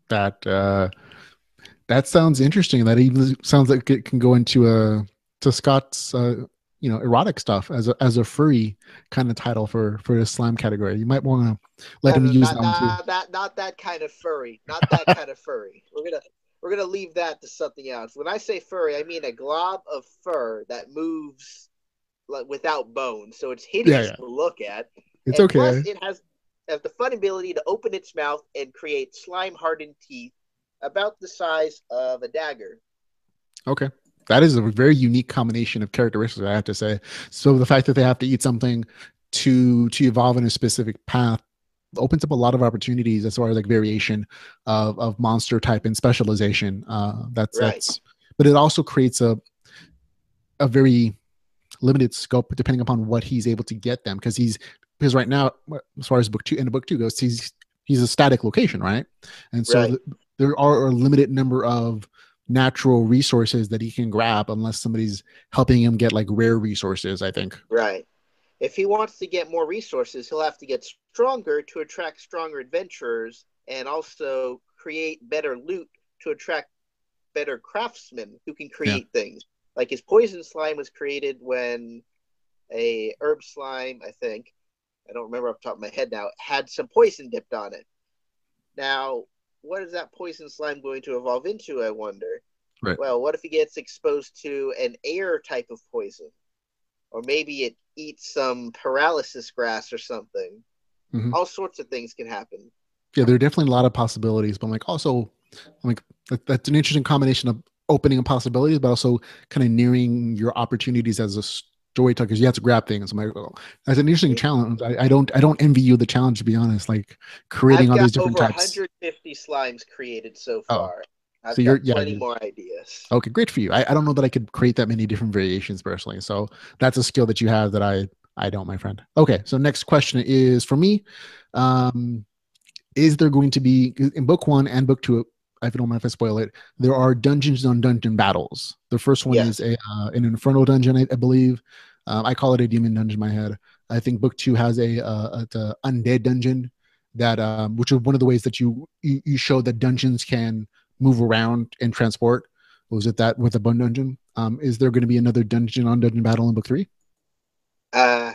That sounds interesting. That even sounds like it can go into to Scott's erotic stuff as a furry kind of title for the slime category. You might want to let him use that one too. Not that kind of furry. Not that kind of furry. We're gonna leave that to something else. When I say furry, I mean a glob of fur that moves without bones, so it's hideous to look at. It's okay. Plus, it has the fun ability to open its mouth and create slime-hardened teeth about the size of a dagger. Okay. That is a very unique combination of characteristics, I have to say. So the fact that they have to eat something to evolve in a specific path opens up a lot of opportunities as far as like variation of monster type and specialization. That's but it also creates a very limited scope depending upon what he's able to get them, because right now, as far as book 2 goes, he's a static location, right? And so there are a limited number of natural resources that he can grab unless somebody's helping him get like rare resources, I think. Right. If he wants to get more resources, he'll have to get stronger to attract stronger adventurers and also create better loot to attract better craftsmen who can create things. Like his poison slime was created when a herb slime, I think, I don't remember off the top of my head now, had some poison dipped on it. Now, what is that poison slime going to evolve into, I wonder? Right. Well, what if he gets exposed to an air type of poison? Or maybe it eats some paralysis grass or something. Mm-hmm. All sorts of things can happen. Yeah, there are definitely a lot of possibilities, but that's an interesting combination of opening possibilities, but also kind of nearing your opportunities as a storyteller, because you have to grab things. I'm like, that's an interesting challenge. I don't envy you the challenge, to be honest. Like creating all these different types. I've got over 150 slimes created so far. I've so got plenty more ideas. Okay, great for you. I don't know that I could create that many different variations personally. So that's a skill that you have that I don't, my friend. Okay, so next question is for me. Is there going to be, in book 1 and book 2, I don't mind if I spoil it, there are dungeons on dungeon battles. The first one is an Inferno dungeon, I believe. I call it a demon dungeon in my head. I think book 2 has a undead dungeon that which is one of the ways that you show that dungeons can move around and transport. Was it that with a bone dungeon? Is there going to be another dungeon on dungeon battle in book 3? There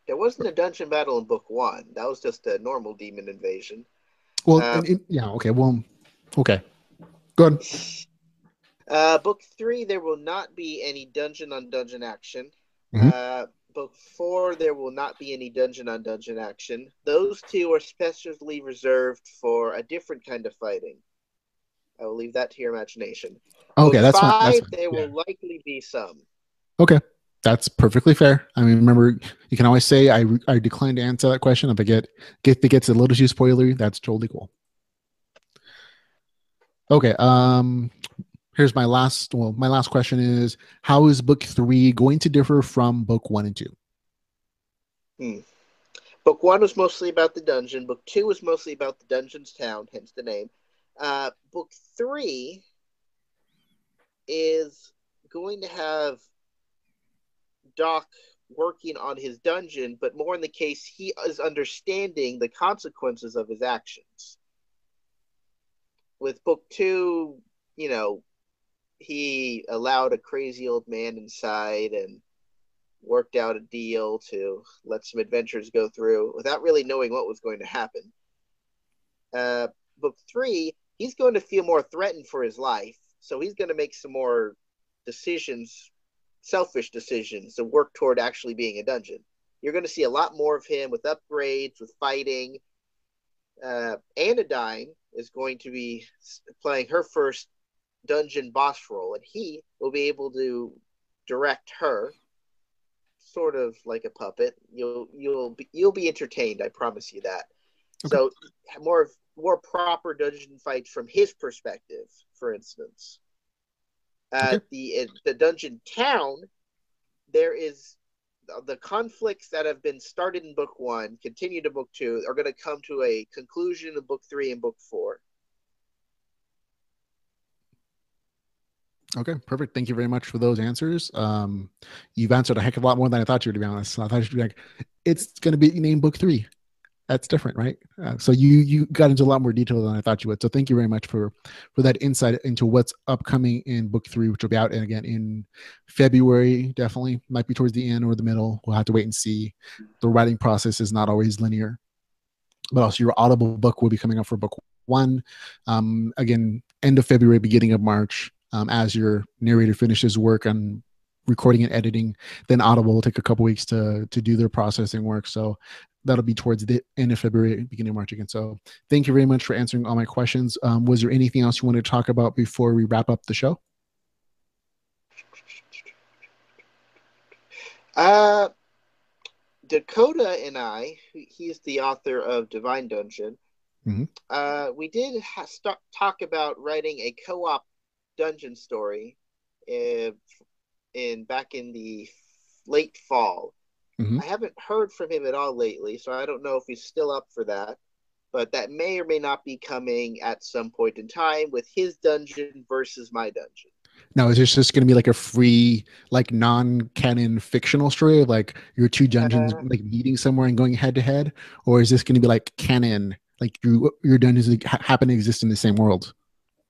wasn't a dungeon battle in book 1. That was just a normal demon invasion. Well, okay. Well, okay. Go ahead. Book 3, there will not be any dungeon on dungeon action. Mm-hmm. Book 4, there will not be any dungeon on dungeon action. Those 2 are specially reserved for a different kind of fighting. I will leave that to your imagination. Okay, book that's 5, fine. That's there will likely be some. Okay, that's perfectly fair. I mean, remember, you can always say I decline to answer that question if I get it gets a little too spoilery. That's totally cool. Okay. Here's my last question is, how is book 3 going to differ from book 1 and 2? Book 1 was mostly about the dungeon. Book 2 was mostly about the dungeon's town, hence the name. Book 3 is going to have Doc working on his dungeon, but more in the case he is understanding the consequences of his actions. With book 2, he allowed a crazy old man inside and worked out a deal to let some adventures go through without really knowing what was going to happen. Book 3, he's going to feel more threatened for his life, so he's going to make some more decisions selfish decisions to work toward actually being a dungeon. You're going to see a lot more of him with upgrades, with fighting. Anodyne is going to be playing her first dungeon boss role, and he will be able to direct her, sort of like a puppet. You'll be entertained. I promise you that. Okay. So more proper dungeon fights from his perspective, for instance. Okay. The dungeon town, there is the conflicts that have been started in book 1 continue to book 2 are going to come to a conclusion in book 3 and book 4. Okay, perfect. Thank you very much for those answers. You've answered a heck of a lot more than I thought you were, to be honest. I thought you'd be like, it's going to be named book 3. That's different, right? So you got into a lot more detail than I thought you would. So thank you very much for that insight into what's upcoming in book 3, which will be out and again in February. Definitely might be towards the end or the middle. We'll have to wait and see. The writing process is not always linear. But also your Audible book will be coming up for book 1. Again, end of February, beginning of March. As your narrator finishes work on recording and editing, then Audible will take a couple weeks to do their processing work. So that'll be towards the end of February, beginning of March again. So thank you very much for answering all my questions. Was there anything else you wanted to talk about before we wrap up the show? Dakota and I, he's the author of Divine Dungeon. We did talk about writing a co-op dungeon story back in the late fall. I haven't heard from him at all lately, so I don't know if he's still up for that. But that may or may not be coming at some point in time with his dungeon versus my dungeon. Now, is this just going to be like a free, like non-canon fictional story of like your two dungeons like meeting somewhere and going head to head, or is this going to be like canon, like your dungeons happen to exist in the same world?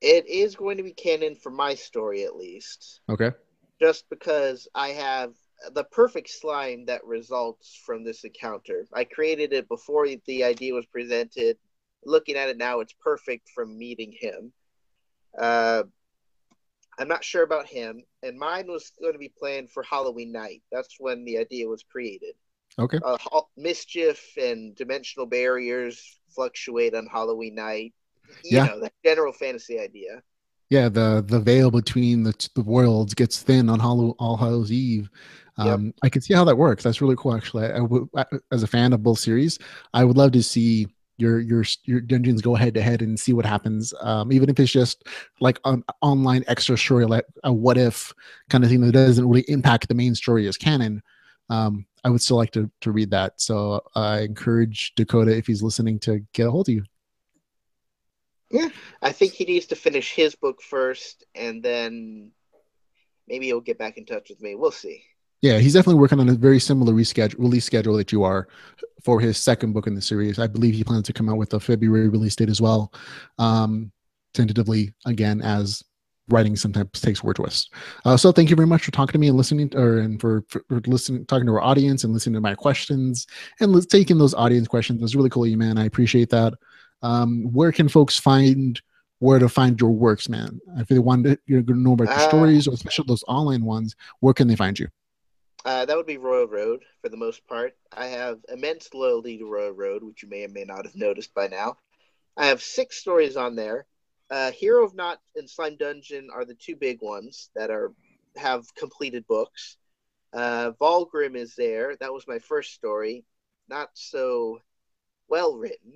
It is going to be canon for my story, at least. Okay. Just because I have the perfect slime that results from this encounter. I created it before the idea was presented. Looking at it now, it's perfect from meeting him. I'm not sure about him, and mine was going to be planned for Halloween night. That's when the idea was created. Okay. Mischief and dimensional barriers fluctuate on Halloween night. You Yeah. know, that general fantasy idea. Yeah, the veil between the worlds gets thin on All Hallows Eve. Yep. I can see how that works. That's really cool, actually. As a fan of both series, I would love to see your dungeons go head to head and see what happens. Even if it's just like an online extra story, like a what if kind of thing that doesn't really impact the main story as canon. I would still like to read that. So I encourage Dakota, if he's listening, to get a hold of you. Yeah, I think he needs to finish his book first, and then maybe he'll get back in touch with me. We'll see. Yeah, he's definitely working on a very similar release schedule that you are for his second book in the series. I believe he plans to come out with a February release date as well, tentatively, again, as writing sometimes takes word twists. So thank you very much for talking to me and listening, and for listening, talking to our audience and listening to my questions and taking those audience questions. It was really cool of you, man. I appreciate that. Where can folks find where to find your works, man? If they want to know about your stories, or especially those online ones, where can they find you? That would be Royal Road for the most part. I have immense loyalty to Royal Road, which you may or may not have noticed by now. I have 6 stories on there. Hero of Not and Slime Dungeon are the 2 big ones that have completed books. Volgrim is there. That was my first story. Not so well written,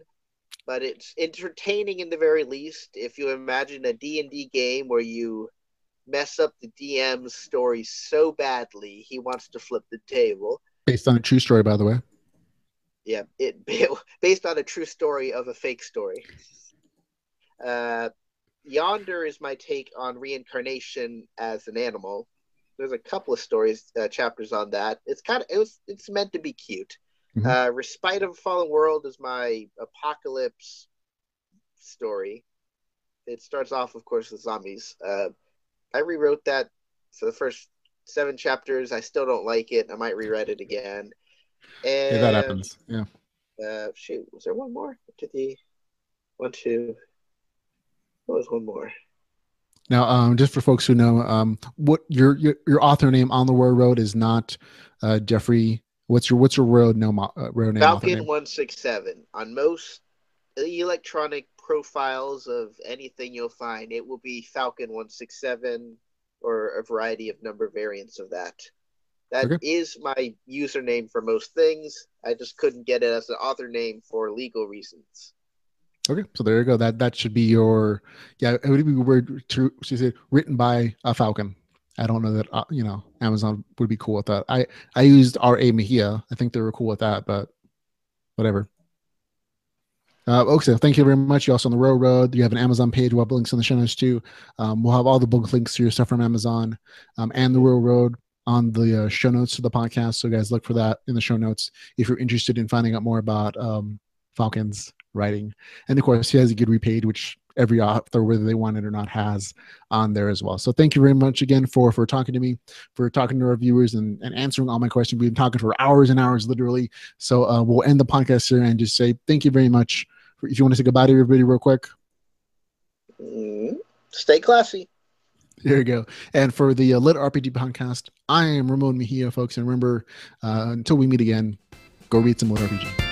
but it's entertaining in the very least. If you imagine a D&D game where you mess up the DM's story so badly, he wants to flip the table. Based on a true story, by the way. Yeah, based on a true story of a fake story. Yonder is my take on reincarnation as an animal. There's a couple of stories, chapters on that. It's meant to be cute. Respite of a Fallen World is my apocalypse story. It starts off, of course, with zombies. I rewrote that for the first 7 chapters. I still don't like it. I might rewrite it again. And yeah, that happens. Yeah. Shoot, was there one more? What was one more? Now, just for folks who know, what your author name on the road is not Jeffrey. What's your road name author Falcon name? 167. On most electronic profiles of anything you'll find, it will be Falcon 167 or a variety of number variants of that. That Okay. is my username for most things. I just couldn't get it as an author name for legal reasons. Okay, so there you go. That should be your, yeah. It would be weird to, she said, written by a Falcon. I don't know that Amazon would be cool with that. I used R.A. Mejia. I think they were cool with that, but whatever. Okay, so thank you very much. You also on the Road. You have an Amazon page. We'll have links in the show notes too. We'll have all the book links to your stuff from Amazon, and the Road on the show notes to the podcast. So guys, look for that in the show notes if you're interested in finding out more about Falcon's writing. And of course, he has a Goodreads page, which every author, whether they want it or not, has on there as well. So thank you very much again for talking to me, for talking to our viewers and answering all my questions. We've been talking for hours and hours, literally. So we'll end the podcast here and just say thank you very much. If you want to say goodbye to everybody real quick. Stay classy. There you go. And for the LitRPG podcast, I am Ramon Mejia, folks. And remember, until we meet again, go read some LitRPG.